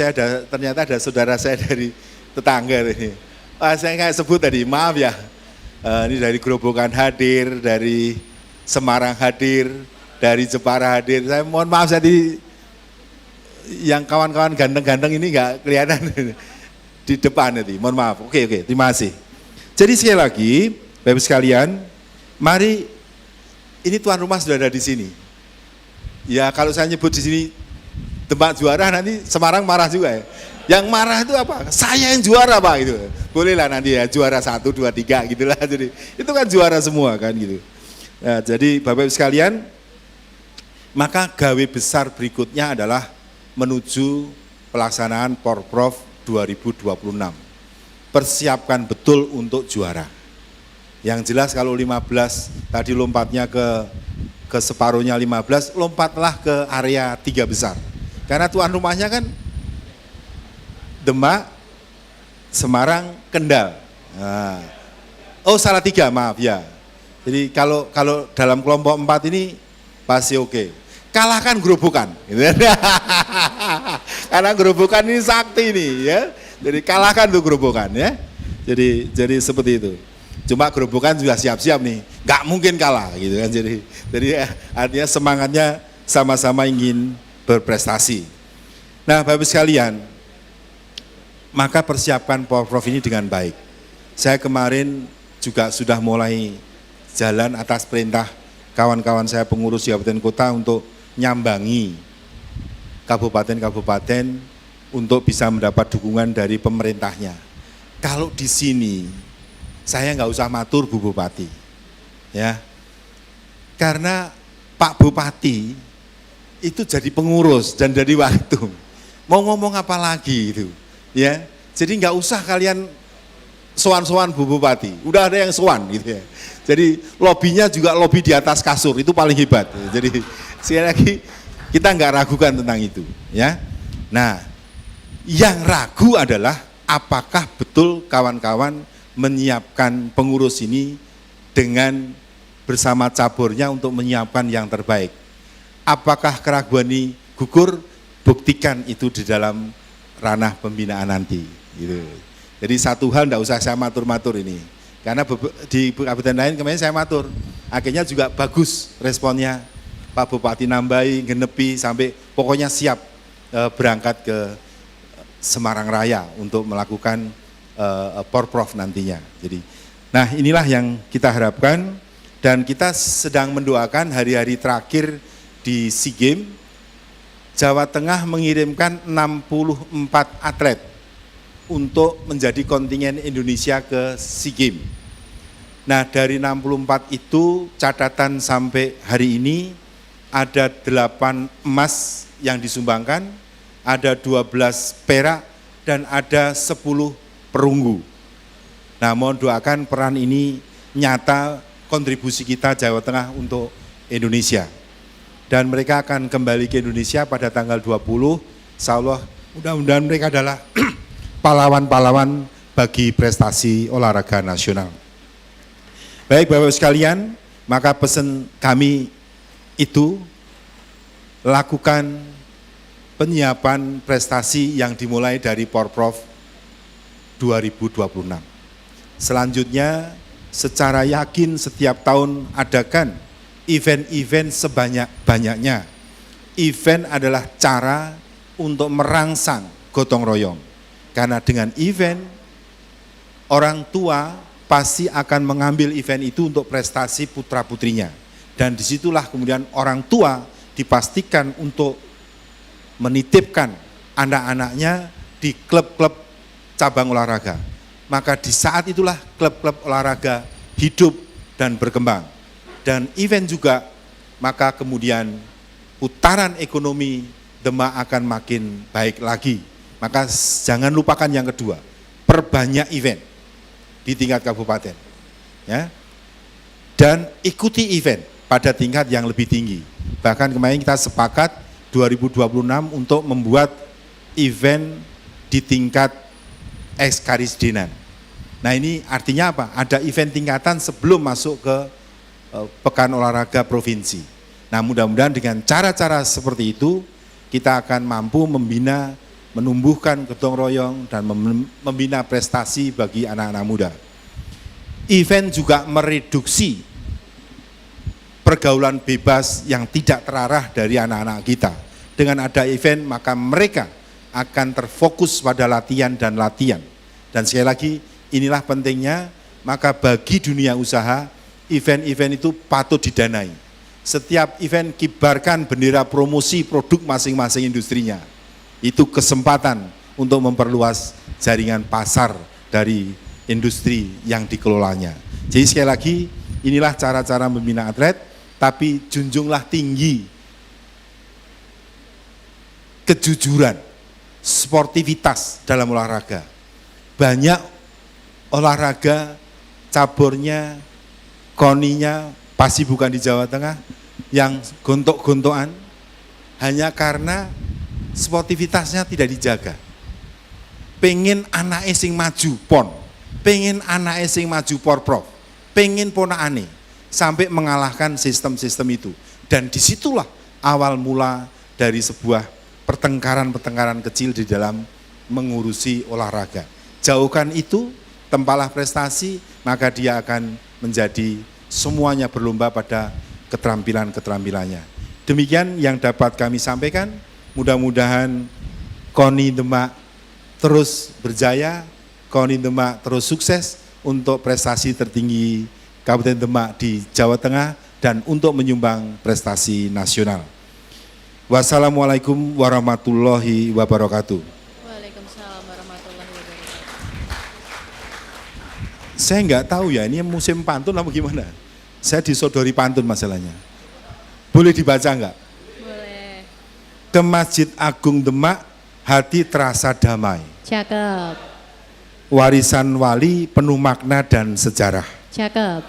ternyata ada saudara saya dari tetangga ini. Saya nggak sebut tadi, maaf ya. Ini dari Grobogan hadir, dari Semarang hadir, dari Jepara hadir. Saya mohon maaf tadi yang kawan-kawan ganteng-ganteng ini nggak kelihatan di depan nanti. Mohon maaf. Oke, terima kasih. Jadi sekali lagi, Bapak sekalian, mari ini tuan rumah sudah ada di sini. Ya kalau saya nyebut di sini Demak juara, nanti Semarang marah juga ya. Yang marah itu apa? Saya yang juara Pak gitu. Bolehlah nanti ya juara 1, 2, 3 gitulah. Jadi itu kan juara semua kan gitu. Nah, jadi Bapak Ibu sekalian, maka gawe besar berikutnya adalah menuju pelaksanaan Porprov 2026. Persiapkan betul untuk juara. Yang jelas kalau 15 tadi lompatnya ke separuhnya 15, lompatlah ke area 3 besar. Karena tuan rumahnya kan Demak, Semarang, Kendal. Nah. Oh salah 3, maaf ya. Jadi kalau dalam kelompok 4 ini pasti oke. Kalahkan Grobogan. Karena Grobogan ini sakti nih ya. Jadi kalahkan tuh Grobogan ya. Jadi seperti itu. Cuma Grobogan juga siap-siap nih. Nggak mungkin kalah gitu kan. Jadi artinya semangatnya sama-sama ingin berprestasi. Nah Bapak sekalian, maka persiapkan Porprov ini dengan baik. Saya kemarin juga sudah mulai jalan atas perintah kawan-kawan saya pengurus di kabupaten kota untuk nyambangi kabupaten-kabupaten untuk bisa mendapat dukungan dari pemerintahnya. Kalau di sini saya nggak usah matur Bu Bupati, ya, karena Pak Bupati itu jadi pengurus dan jadi waktu. Mau ngomong apa lagi itu, ya. Jadi nggak usah kalian sowan-sowan Bu Bupati, udah ada yang sowan gitu ya. Jadi lobbynya juga lobby di atas kasur, itu paling hebat. Jadi sekali lagi kita nggak ragukan tentang itu, ya. Nah, yang ragu adalah apakah betul kawan-kawan menyiapkan pengurus ini dengan bersama caburnya untuk menyiapkan yang terbaik. Apakah keraguan ini gugur? Buktikan itu di dalam ranah pembinaan nanti. Gitu. Jadi satu hal tidak usah saya matur-matur ini. Karena di kabupaten lain kemarin saya matur, akhirnya juga bagus responnya. Pak Bupati nambahi, genepi, sampai pokoknya siap berangkat ke Semarang Raya untuk melakukan Porprov nantinya. Jadi, nah inilah yang kita harapkan dan kita sedang mendoakan hari-hari terakhir di SEA Games. Jawa Tengah mengirimkan 64 atlet untuk menjadi kontingen Indonesia ke SEA Games. Nah dari 64 itu catatan sampai hari ini ada 8 emas yang disumbangkan, ada 12 perak dan ada 10 perunggu. Nah mohon doakan peran ini nyata kontribusi kita Jawa Tengah untuk Indonesia. Dan mereka akan kembali ke Indonesia pada tanggal 20, insya Allah mudah-mudahan mereka adalah pahlawan-pahlawan bagi prestasi olahraga nasional. Baik Bapak-Ibu sekalian, maka pesan kami itu lakukan penyiapan prestasi yang dimulai dari Porprov 2026. Selanjutnya secara yakin setiap tahun adakan event-event sebanyak-banyaknya. Event adalah cara untuk merangsang gotong royong. Karena dengan event, orang tua pasti akan mengambil event itu untuk prestasi putra-putrinya. Dan disitulah kemudian orang tua dipastikan untuk menitipkan anak-anaknya di klub-klub cabang olahraga. Maka di saat itulah klub-klub olahraga hidup dan berkembang. Dan event juga, maka kemudian putaran ekonomi Demak akan makin baik lagi. Maka jangan lupakan yang kedua, perbanyak event di tingkat kabupaten, ya, dan ikuti event pada tingkat yang lebih tinggi. Bahkan kemarin kita sepakat 2026 untuk membuat event di tingkat ekskarisdenan. Nah ini artinya apa? Ada event tingkatan sebelum masuk ke Pekan Olahraga Provinsi. Nah mudah-mudahan dengan cara-cara seperti itu kita akan mampu membina, menumbuhkan gotong royong dan membina prestasi bagi anak-anak muda. Event juga mereduksi pergaulan bebas yang tidak terarah dari anak-anak kita. Dengan ada event maka mereka akan terfokus pada latihan dan latihan. Dan sekali lagi inilah pentingnya, maka bagi dunia usaha event-event itu patut didanai. Setiap event kibarkan bendera promosi produk masing-masing industrinya. Itu kesempatan untuk memperluas jaringan pasar dari industri yang dikelolanya. Jadi sekali lagi inilah cara-cara membina atlet, tapi junjunglah tinggi kejujuran, sportivitas dalam olahraga. Banyak olahraga caburnya, koninya pasti bukan di Jawa Tengah yang gontok-gontokan hanya karena sportivitasnya tidak dijaga. Pengen anak sing maju pon, pengen anak sing maju porprov, pengen ponakane sampai mengalahkan sistem-sistem itu. Dan disitulah awal mula dari sebuah pertengkaran-pertengkaran kecil di dalam mengurusi olahraga. Jauhkan itu, tempalah prestasi, maka dia akan menjadi semuanya berlomba pada keterampilan-keterampilannya. Demikian yang dapat kami sampaikan. Mudah-mudahan KONI Demak terus berjaya, KONI Demak terus sukses untuk prestasi tertinggi Kabupaten Demak di Jawa Tengah dan untuk menyumbang prestasi nasional. Wassalamualaikum warahmatullahi wabarakatuh. Waalaikumsalam warahmatullahi wabarakatuh. Saya nggak tahu ya, ini musim pantun apa gimana? Saya disodori pantun masalahnya. Boleh dibaca nggak? Boleh. Ke Masjid Agung Demak, hati terasa damai. Cakep, Warisan wali penuh makna dan sejarah. cakep.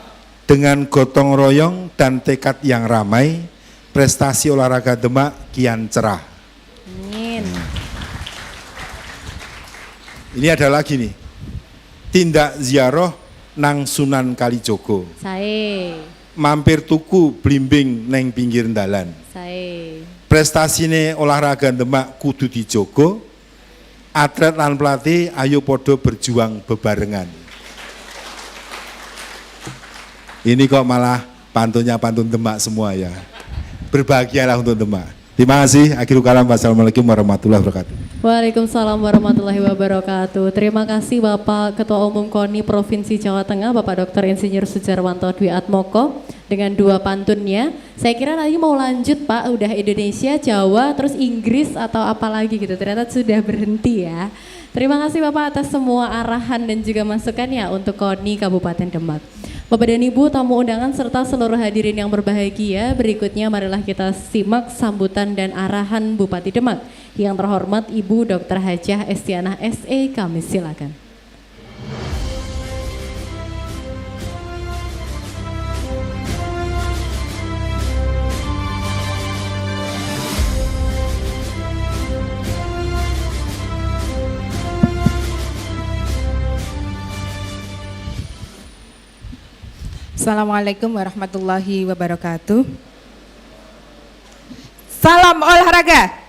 Dengan gotong royong dan tekad yang ramai, prestasi olahraga Demak kian cerah. Amin. Ini ada lagi nih, tindak ziarah nang Sunan Kalijogo, Sae, mampir tuku blimbing neng pinggir dalan. sae. Prestasine olahraga Demak kudu dijogo, atlet lan pelatih ayo podo berjuang bebarengan. Ini kok malah pantunnya pantun Demak semua ya. Berbahagialah untuk Demak. Terima kasih. Akhirul kalam. Wassalamualaikum warahmatullahi wabarakatuh. Waalaikumsalam warahmatullahi wabarakatuh. Terima kasih Bapak Ketua Umum KONI Provinsi Jawa Tengah, Bapak Dr. Insinyur Sujarwanto Dwi Atmoko dengan 2 pantunnya. Saya kira nanti mau lanjut Pak, udah Indonesia, Jawa, terus Inggris atau apa lagi gitu. Ternyata sudah berhenti ya. Terima kasih Bapak atas semua arahan dan juga masukannya untuk KONI Kabupaten Demak. Bapak dan Ibu, tamu undangan serta seluruh hadirin yang berbahagia, berikutnya marilah kita simak sambutan dan arahan Bupati Demak. Yang terhormat Ibu Dr. Hajah Estianah SE, kami silakan. Assalamualaikum warahmatullahi wabarakatuh. Salam olahraga.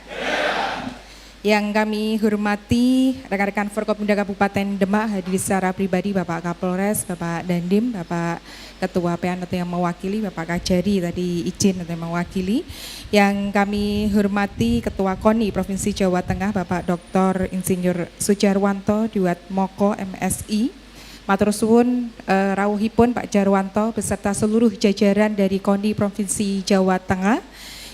Yang kami hormati rekan-rekan Forkopimda Kabupaten Demak, hadir secara pribadi Bapak Kapolres, Bapak Dandim, Bapak Ketua PAN atau yang mewakili, Bapak Kajari tadi izin atau yang mewakili. Yang kami hormati Ketua KONI Provinsi Jawa Tengah, Bapak Dr. Insinyur Sujarwanto Dwi Atmoko MSI. Matur suwun rawuhipun Pak Jarwanto beserta seluruh jajaran dari KONI Provinsi Jawa Tengah.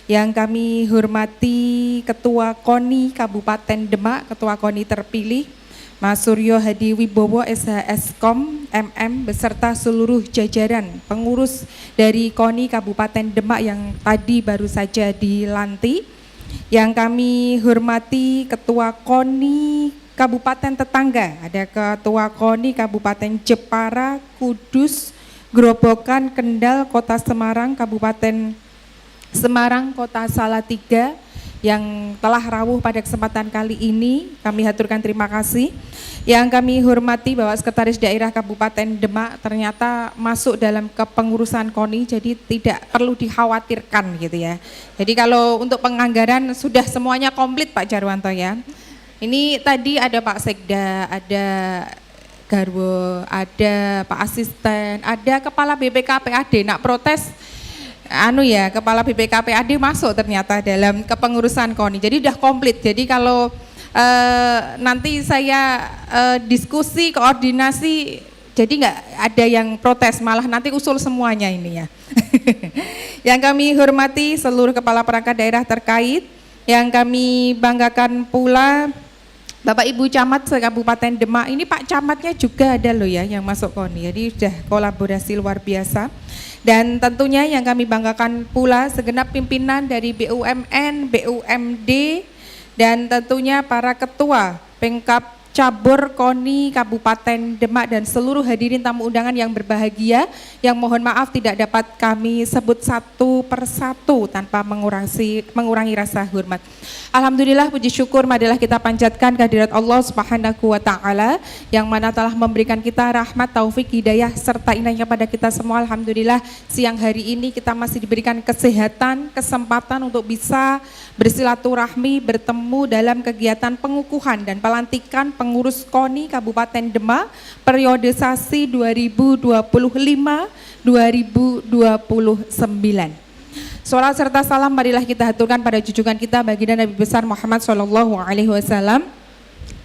Yang kami hormati Ketua KONI Kabupaten Demak, Ketua KONI terpilih Mas Suryo Hadi Wibowo SHSkom MM beserta seluruh jajaran pengurus dari KONI Kabupaten Demak yang tadi baru saja dilantik. Yang kami hormati Ketua KONI Kabupaten tetangga, ada Ketua KONI Kabupaten Jepara, Kudus, Grobogan, Kendal, Kota Semarang, Kabupaten Semarang, Kota Salatiga yang telah rawuh pada kesempatan kali ini. Kami haturkan terima kasih. Yang kami hormati Bapak Sekretaris Daerah Kabupaten Demak ternyata masuk dalam kepengurusan KONI, jadi tidak perlu dikhawatirkan gitu ya. Jadi kalau untuk penganggaran sudah semuanya komplit Pak Jarwanto ya. Ini tadi ada Pak Sekda, ada Garwo, ada Pak Asisten, ada Kepala BPKPAD, nak protes Kepala BPKPAD masuk ternyata dalam kepengurusan KONI, jadi udah komplit. Jadi kalau nanti saya diskusi, koordinasi, jadi nggak ada yang protes, malah nanti usul semuanya ini ya. Yang kami hormati seluruh Kepala Perangkat Daerah terkait, yang kami banggakan pula Bapak Ibu Camat se-Kabupaten Demak. Ini Pak Camatnya juga ada loh ya yang masuk KONI, jadi sudah kolaborasi luar biasa. Dan tentunya yang kami banggakan pula segenap pimpinan dari BUMN, BUMD, dan tentunya para ketua Pemkab Cabur KONI Kabupaten Demak dan seluruh hadirin tamu undangan yang berbahagia, yang mohon maaf tidak dapat kami sebut satu persatu tanpa mengurangi rasa hormat. Alhamdulillah, puji syukur marilah kita panjatkan kehadirat Allah Subhanahu wa taala yang mana telah memberikan kita rahmat, taufik, hidayah serta inayahnya pada kita semua. Alhamdulillah, siang hari ini kita masih diberikan kesehatan, kesempatan untuk bisa bersilaturahmi, bertemu dalam kegiatan pengukuhan dan pelantikan pengurus KONI Kabupaten Demak periode sasi 2025-2029. Salat serta salam marilah kita haturkan pada junjungan kita baginda Nabi besar Muhammad SAW.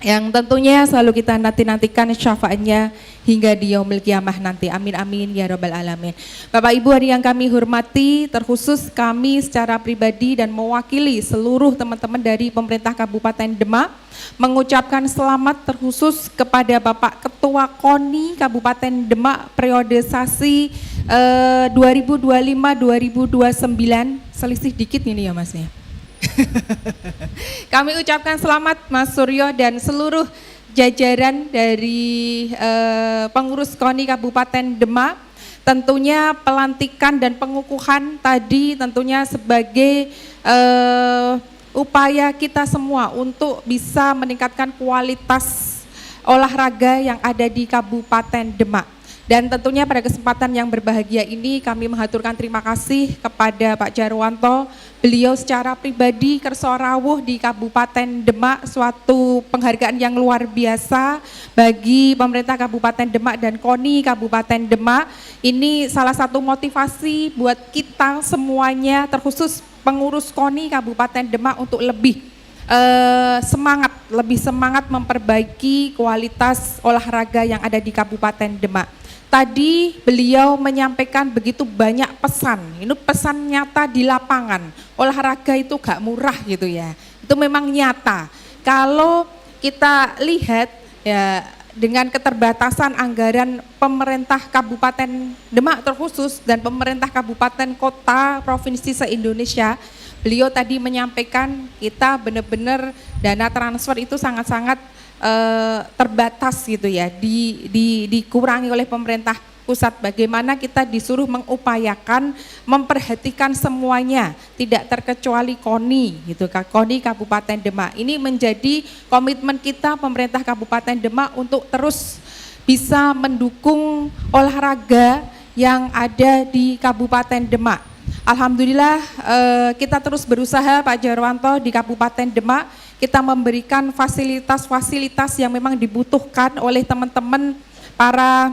yang tentunya selalu kita nanti-nantikan syafaatnya hingga di yaumil qiyamah nanti. Amin amin ya rabbal alamin. Bapak Ibu yang kami hormati, terkhusus kami secara pribadi dan mewakili seluruh teman-teman dari pemerintah Kabupaten Demak mengucapkan selamat terkhusus kepada Bapak Ketua KONI Kabupaten Demak periodisasi 2025-2029, selisih dikit ini ya Mas ya. Kami ucapkan selamat Mas Suryo dan seluruh jajaran dari pengurus KONI Kabupaten Demak. Tentunya pelantikan dan pengukuhan tadi tentunya sebagai upaya kita semua untuk bisa meningkatkan kualitas olahraga yang ada di Kabupaten Demak. Dan tentunya pada kesempatan yang berbahagia ini kami mengaturkan terima kasih kepada Pak Jarwanto. Beliau secara pribadi kerso rawuh di Kabupaten Demak, suatu penghargaan yang luar biasa bagi pemerintah Kabupaten Demak dan KONI Kabupaten Demak. Ini salah satu motivasi buat kita semuanya, terkhusus pengurus KONI Kabupaten Demak untuk lebih semangat memperbaiki kualitas olahraga yang ada di Kabupaten Demak. Tadi beliau menyampaikan begitu banyak pesan, ini pesan nyata di lapangan, olahraga itu gak murah gitu ya, itu memang nyata. Kalau kita lihat ya dengan keterbatasan anggaran pemerintah Kabupaten Demak terkhusus dan pemerintah Kabupaten Kota Provinsi se-Indonesia, beliau tadi menyampaikan kita benar-benar dana transfer itu sangat-sangat terbatas gitu ya, dikurangi oleh pemerintah pusat. Bagaimana kita disuruh mengupayakan memperhatikan semuanya, tidak terkecuali KONI gitu, KONI Kabupaten Demak. Ini menjadi komitmen kita pemerintah Kabupaten Demak untuk terus bisa mendukung olahraga yang ada di Kabupaten Demak. Alhamdulillah kita terus berusaha Pak Jarwanto di Kabupaten Demak. Kita memberikan fasilitas-fasilitas yang memang dibutuhkan oleh teman-teman para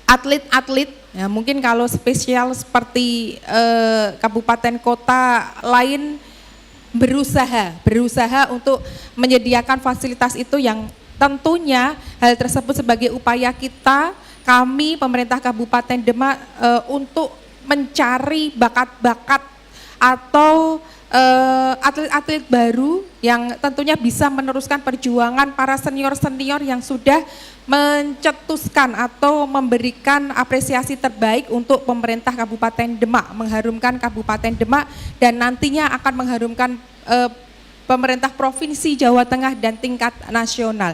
atlet-atlet. Ya, mungkin kalau spesial seperti kabupaten kota lain berusaha untuk menyediakan fasilitas itu, yang tentunya hal tersebut sebagai upaya kami pemerintah Kabupaten Demak untuk mencari bakat-bakat atau atlet-atlet baru yang tentunya bisa meneruskan perjuangan para senior-senior yang sudah mencetuskan atau memberikan apresiasi terbaik untuk pemerintah Kabupaten Demak, mengharumkan Kabupaten Demak dan nantinya akan mengharumkan pemerintah Provinsi Jawa Tengah dan tingkat nasional.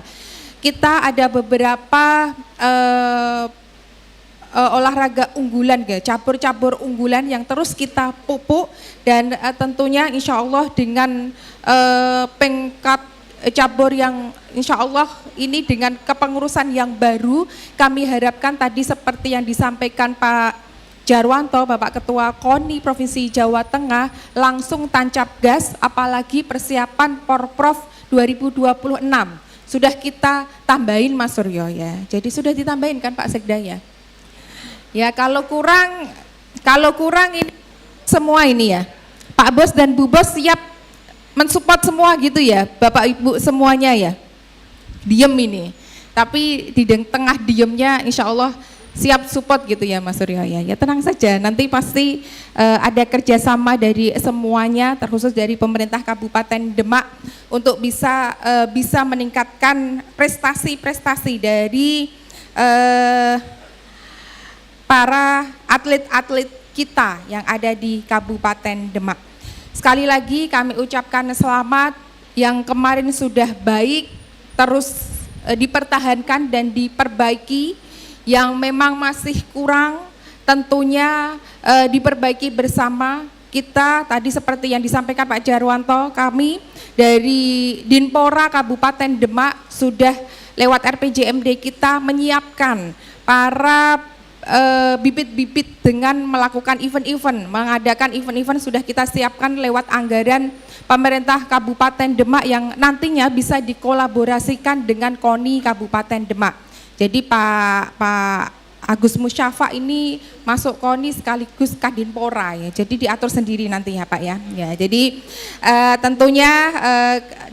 Kita ada beberapa olahraga unggulan, cabur-cabur unggulan yang terus kita pupuk dan tentunya insya Allah dengan pengkat cabur yang insya Allah ini dengan kepengurusan yang baru, kami harapkan tadi seperti yang disampaikan Pak Jarwanto, Bapak Ketua KONI Provinsi Jawa Tengah, langsung tancap gas, apalagi persiapan Porprov 2026. Sudah kita tambahin Mas Suryo ya, jadi sudah ditambahin kan Pak Sekda ya? Ya kalau kurang ini semua ini ya, Pak Bos dan Bu Bos siap mensupport semua gitu ya, Bapak Ibu semuanya ya, diem ini. Tapi di tengah diemnya insya Allah siap support gitu ya Mas Suryo ya. Ya tenang saja, nanti pasti ada kerjasama dari semuanya, terkhusus dari pemerintah Kabupaten Demak untuk bisa meningkatkan prestasi-prestasi dari para atlet-atlet kita yang ada di Kabupaten Demak. Sekali lagi kami ucapkan selamat, yang kemarin sudah baik terus dipertahankan dan diperbaiki, yang memang masih kurang tentunya diperbaiki bersama kita. Tadi seperti yang disampaikan Pak Jarwanto, kami dari Dinpora Kabupaten Demak sudah lewat RPJMD kita menyiapkan para bibit-bibit dengan melakukan event-event, mengadakan event-event sudah kita siapkan lewat anggaran pemerintah Kabupaten Demak yang nantinya bisa dikolaborasikan dengan KONI Kabupaten Demak. Jadi Pak Agus Musyafa ini masuk KONI sekaligus Kadinpora ya, jadi diatur sendiri nanti ya Pak ya. Ya jadi tentunya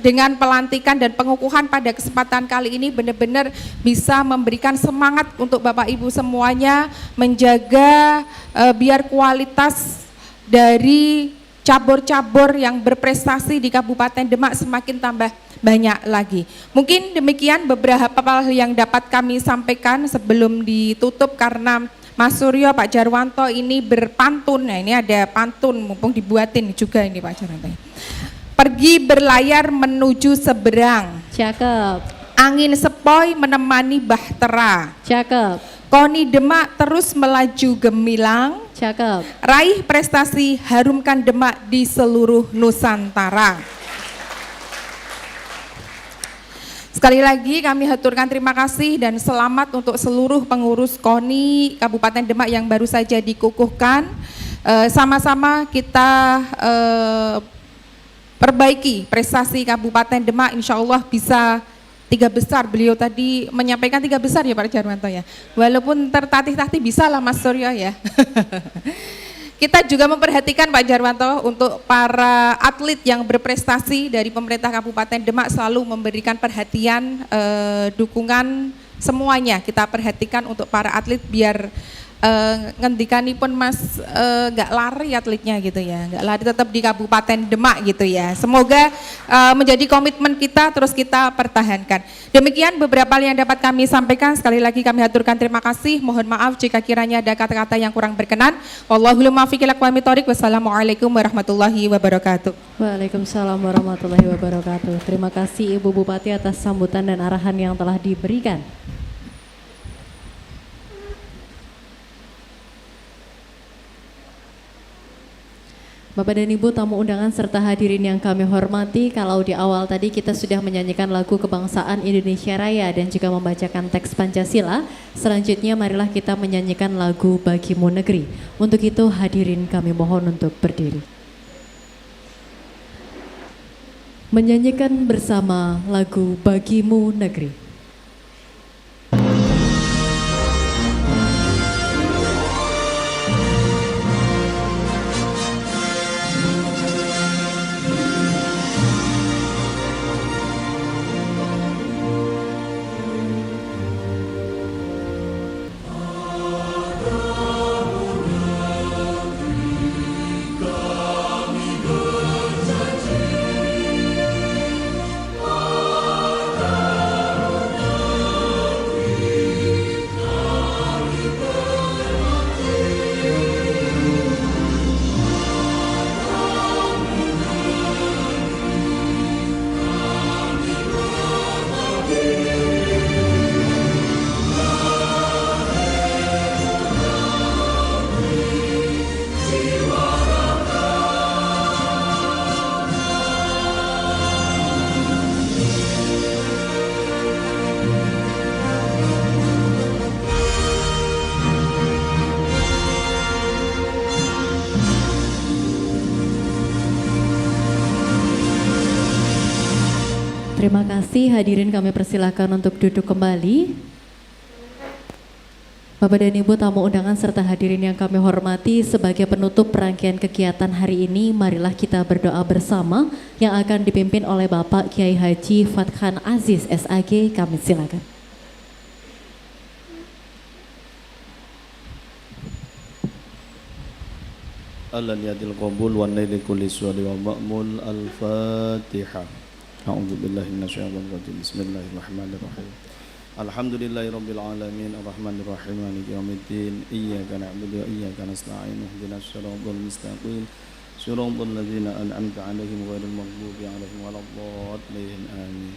dengan pelantikan dan pengukuhan pada kesempatan kali ini benar-benar bisa memberikan semangat untuk Bapak Ibu semuanya menjaga biar kualitas dari cabur-cabur yang berprestasi di Kabupaten Demak semakin tambah banyak lagi. Mungkin demikian beberapa hal yang dapat kami sampaikan sebelum ditutup karena Mas Suryo, Pak Jarwanto ini berpantun. Nah, ini ada pantun mumpung dibuatin juga ini Pak Jarwanto. Pergi berlayar menuju seberang. Cakep. Angin sepoi menemani bahtera. Cakep. KONI Demak terus melaju gemilang. Cakep. Raih prestasi, harumkan Demak di seluruh Nusantara. Sekali lagi kami haturkan terima kasih dan selamat untuk seluruh pengurus KONI Kabupaten Demak yang baru saja dikukuhkan. Sama-sama kita perbaiki prestasi Kabupaten Demak, insya Allah bisa 3 besar. Beliau tadi menyampaikan 3 besar ya Pak Jarwanto ya. Walaupun tertatih-tatih bisa lah Mas Suryo ya. Kita juga memperhatikan Pak Jarwanto untuk para atlet yang berprestasi dari pemerintah Kabupaten Demak selalu memberikan perhatian, dukungan semuanya. Kita perhatikan untuk para atlet biar ngendikanipun Mas nggak lari atletnya gitu ya, nggak lari tetap di Kabupaten Demak gitu ya. Semoga menjadi komitmen kita terus kita pertahankan. Demikian beberapa hal yang dapat kami sampaikan. Sekali lagi kami haturkan terima kasih. Mohon maaf jika kiranya ada kata-kata yang kurang berkenan. Wallahul muwaffiq ila aqwamit thoriq. Wassalamualaikum warahmatullahi wabarakatuh. Waalaikumsalam warahmatullahi wabarakatuh. Terima kasih Ibu Bupati atas sambutan dan arahan yang telah diberikan. Bapak dan Ibu tamu undangan serta hadirin yang kami hormati, kalau di awal tadi kita sudah menyanyikan lagu kebangsaan Indonesia Raya dan juga membacakan teks Pancasila, selanjutnya marilah kita menyanyikan lagu Bagimu Negeri. Untuk itu hadirin kami mohon untuk berdiri. Menyanyikan bersama lagu Bagimu Negeri. Terima kasih, hadirin kami persilahkan untuk duduk kembali. Bapak dan Ibu tamu undangan serta hadirin yang kami hormati, sebagai penutup rangkaian kegiatan hari ini, marilah kita berdoa bersama yang akan dipimpin oleh Bapak Kiai Haji Fathan Aziz SAG. Kami silakan. Alan yadil qabul wa naili kulli suwali wa ma'mul al-Fatihah. A'udzu billahi minasyaitonir rajim. Bismillahirrahmanirrahim. Alhamdulillahi rabbil alamin arrahmanir rahim maliki yaumiddin. Iyyaka na'budu wa iyyaka nasta'in. Ihdinas siratal mustaqim. Siratal ladzina an'amta 'alaihim ghairil maghdubi 'alaihim waladdallin. Amin.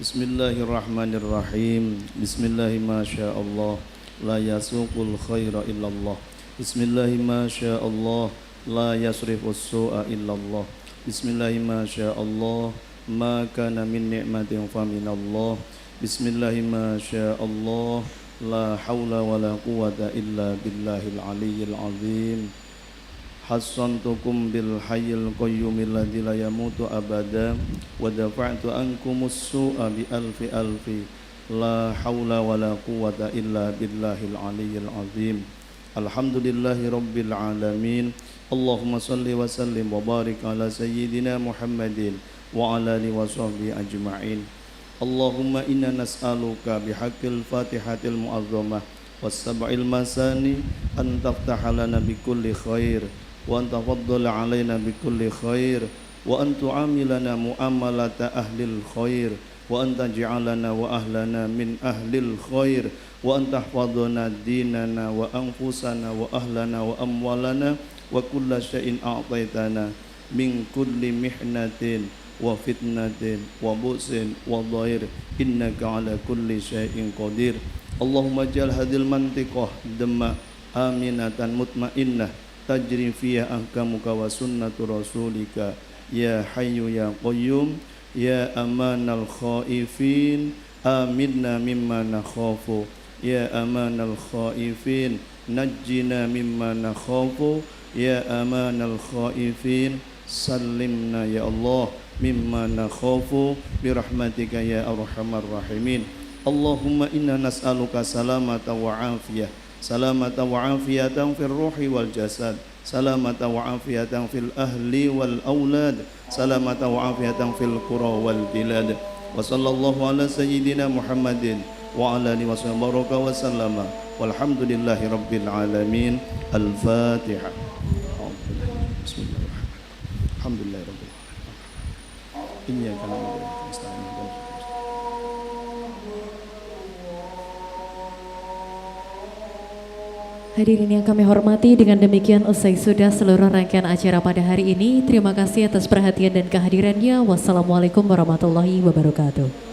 Bismillahirrahmanirrahim. Bismillahi ma sya'allah la yasuqul khaira illallah. Bismillahi ma sya'allah la yasrifus su'a illallah. Bismillahi ma sya'allah ma kana min ni'matin fa minallah. Bismillahi ma sya'allah la haula wa la quwwata illa billahil aliyyil azim. Hassantukum bil hayyil qayyumil ladzi la yamutu abada wa dafa'tu ankumus su'a bi alfi La haula wa la quwwata illa billahil aliyyil azim. Alhamdulillahi rabbil alamin. Allahumma salli wa sallim wa barik ala sayyidina Muhammadin wa ala alihi wa sahbihi ajma'in. Allahumma inna nas'aluka bihaqqil fatihatil mu'azzamah was sab'il masani an taftaha lana bikulli khair wa an tafaddala alaina bikulli khair wa an tu'amilana mu'amalata ahlil khair wa an taj'alana wa ahlana min ahlil khair wa an tahfadhana dinana wa anfusana wa ahlana wa amwalana wa kulla syai'in a'taitana min kulli mihnatin wa fitnatin wa bu'sin wa dhair innaka ala kulli syai'in qadir. Allahumma jal hadil mantiqah dema aminatan mutmainnah tajri fiha ahkamuka wa sunnatu rasulika ya hayyu ya qayyum ya amanal khaifin aminna mimma nakhafu ya amanal khaifin najjina mimma nakhafu ya amanal khaifin sallimna ya Allah mimma nakhafu birahmatika ya arhamar rahimin. Allahumma inna nas'aluka salamata wa afiyah, salamata wa afiyatan fil ruhi wal jasad, salamata wa afiyatan fil ahli wal aulad, salamata wa afiyatan fil qura wal bilad. Wa sallallahu ala sayyidina Muhammadin wa ala alihi wa baraka wa sallama walhamdulillahi rabbil alamin. Al-Fatiha. Bismillahirrahmanirrahim. Alhamdulillahi rabbil alamin. Iyyaka na'budu wa nasta'in. Hadirin yang kami hormati, dengan demikian usai sudah seluruh rangkaian acara pada hari ini. Terima kasih atas perhatian dan kehadirannya. Wassalamualaikum warahmatullahi wabarakatuh.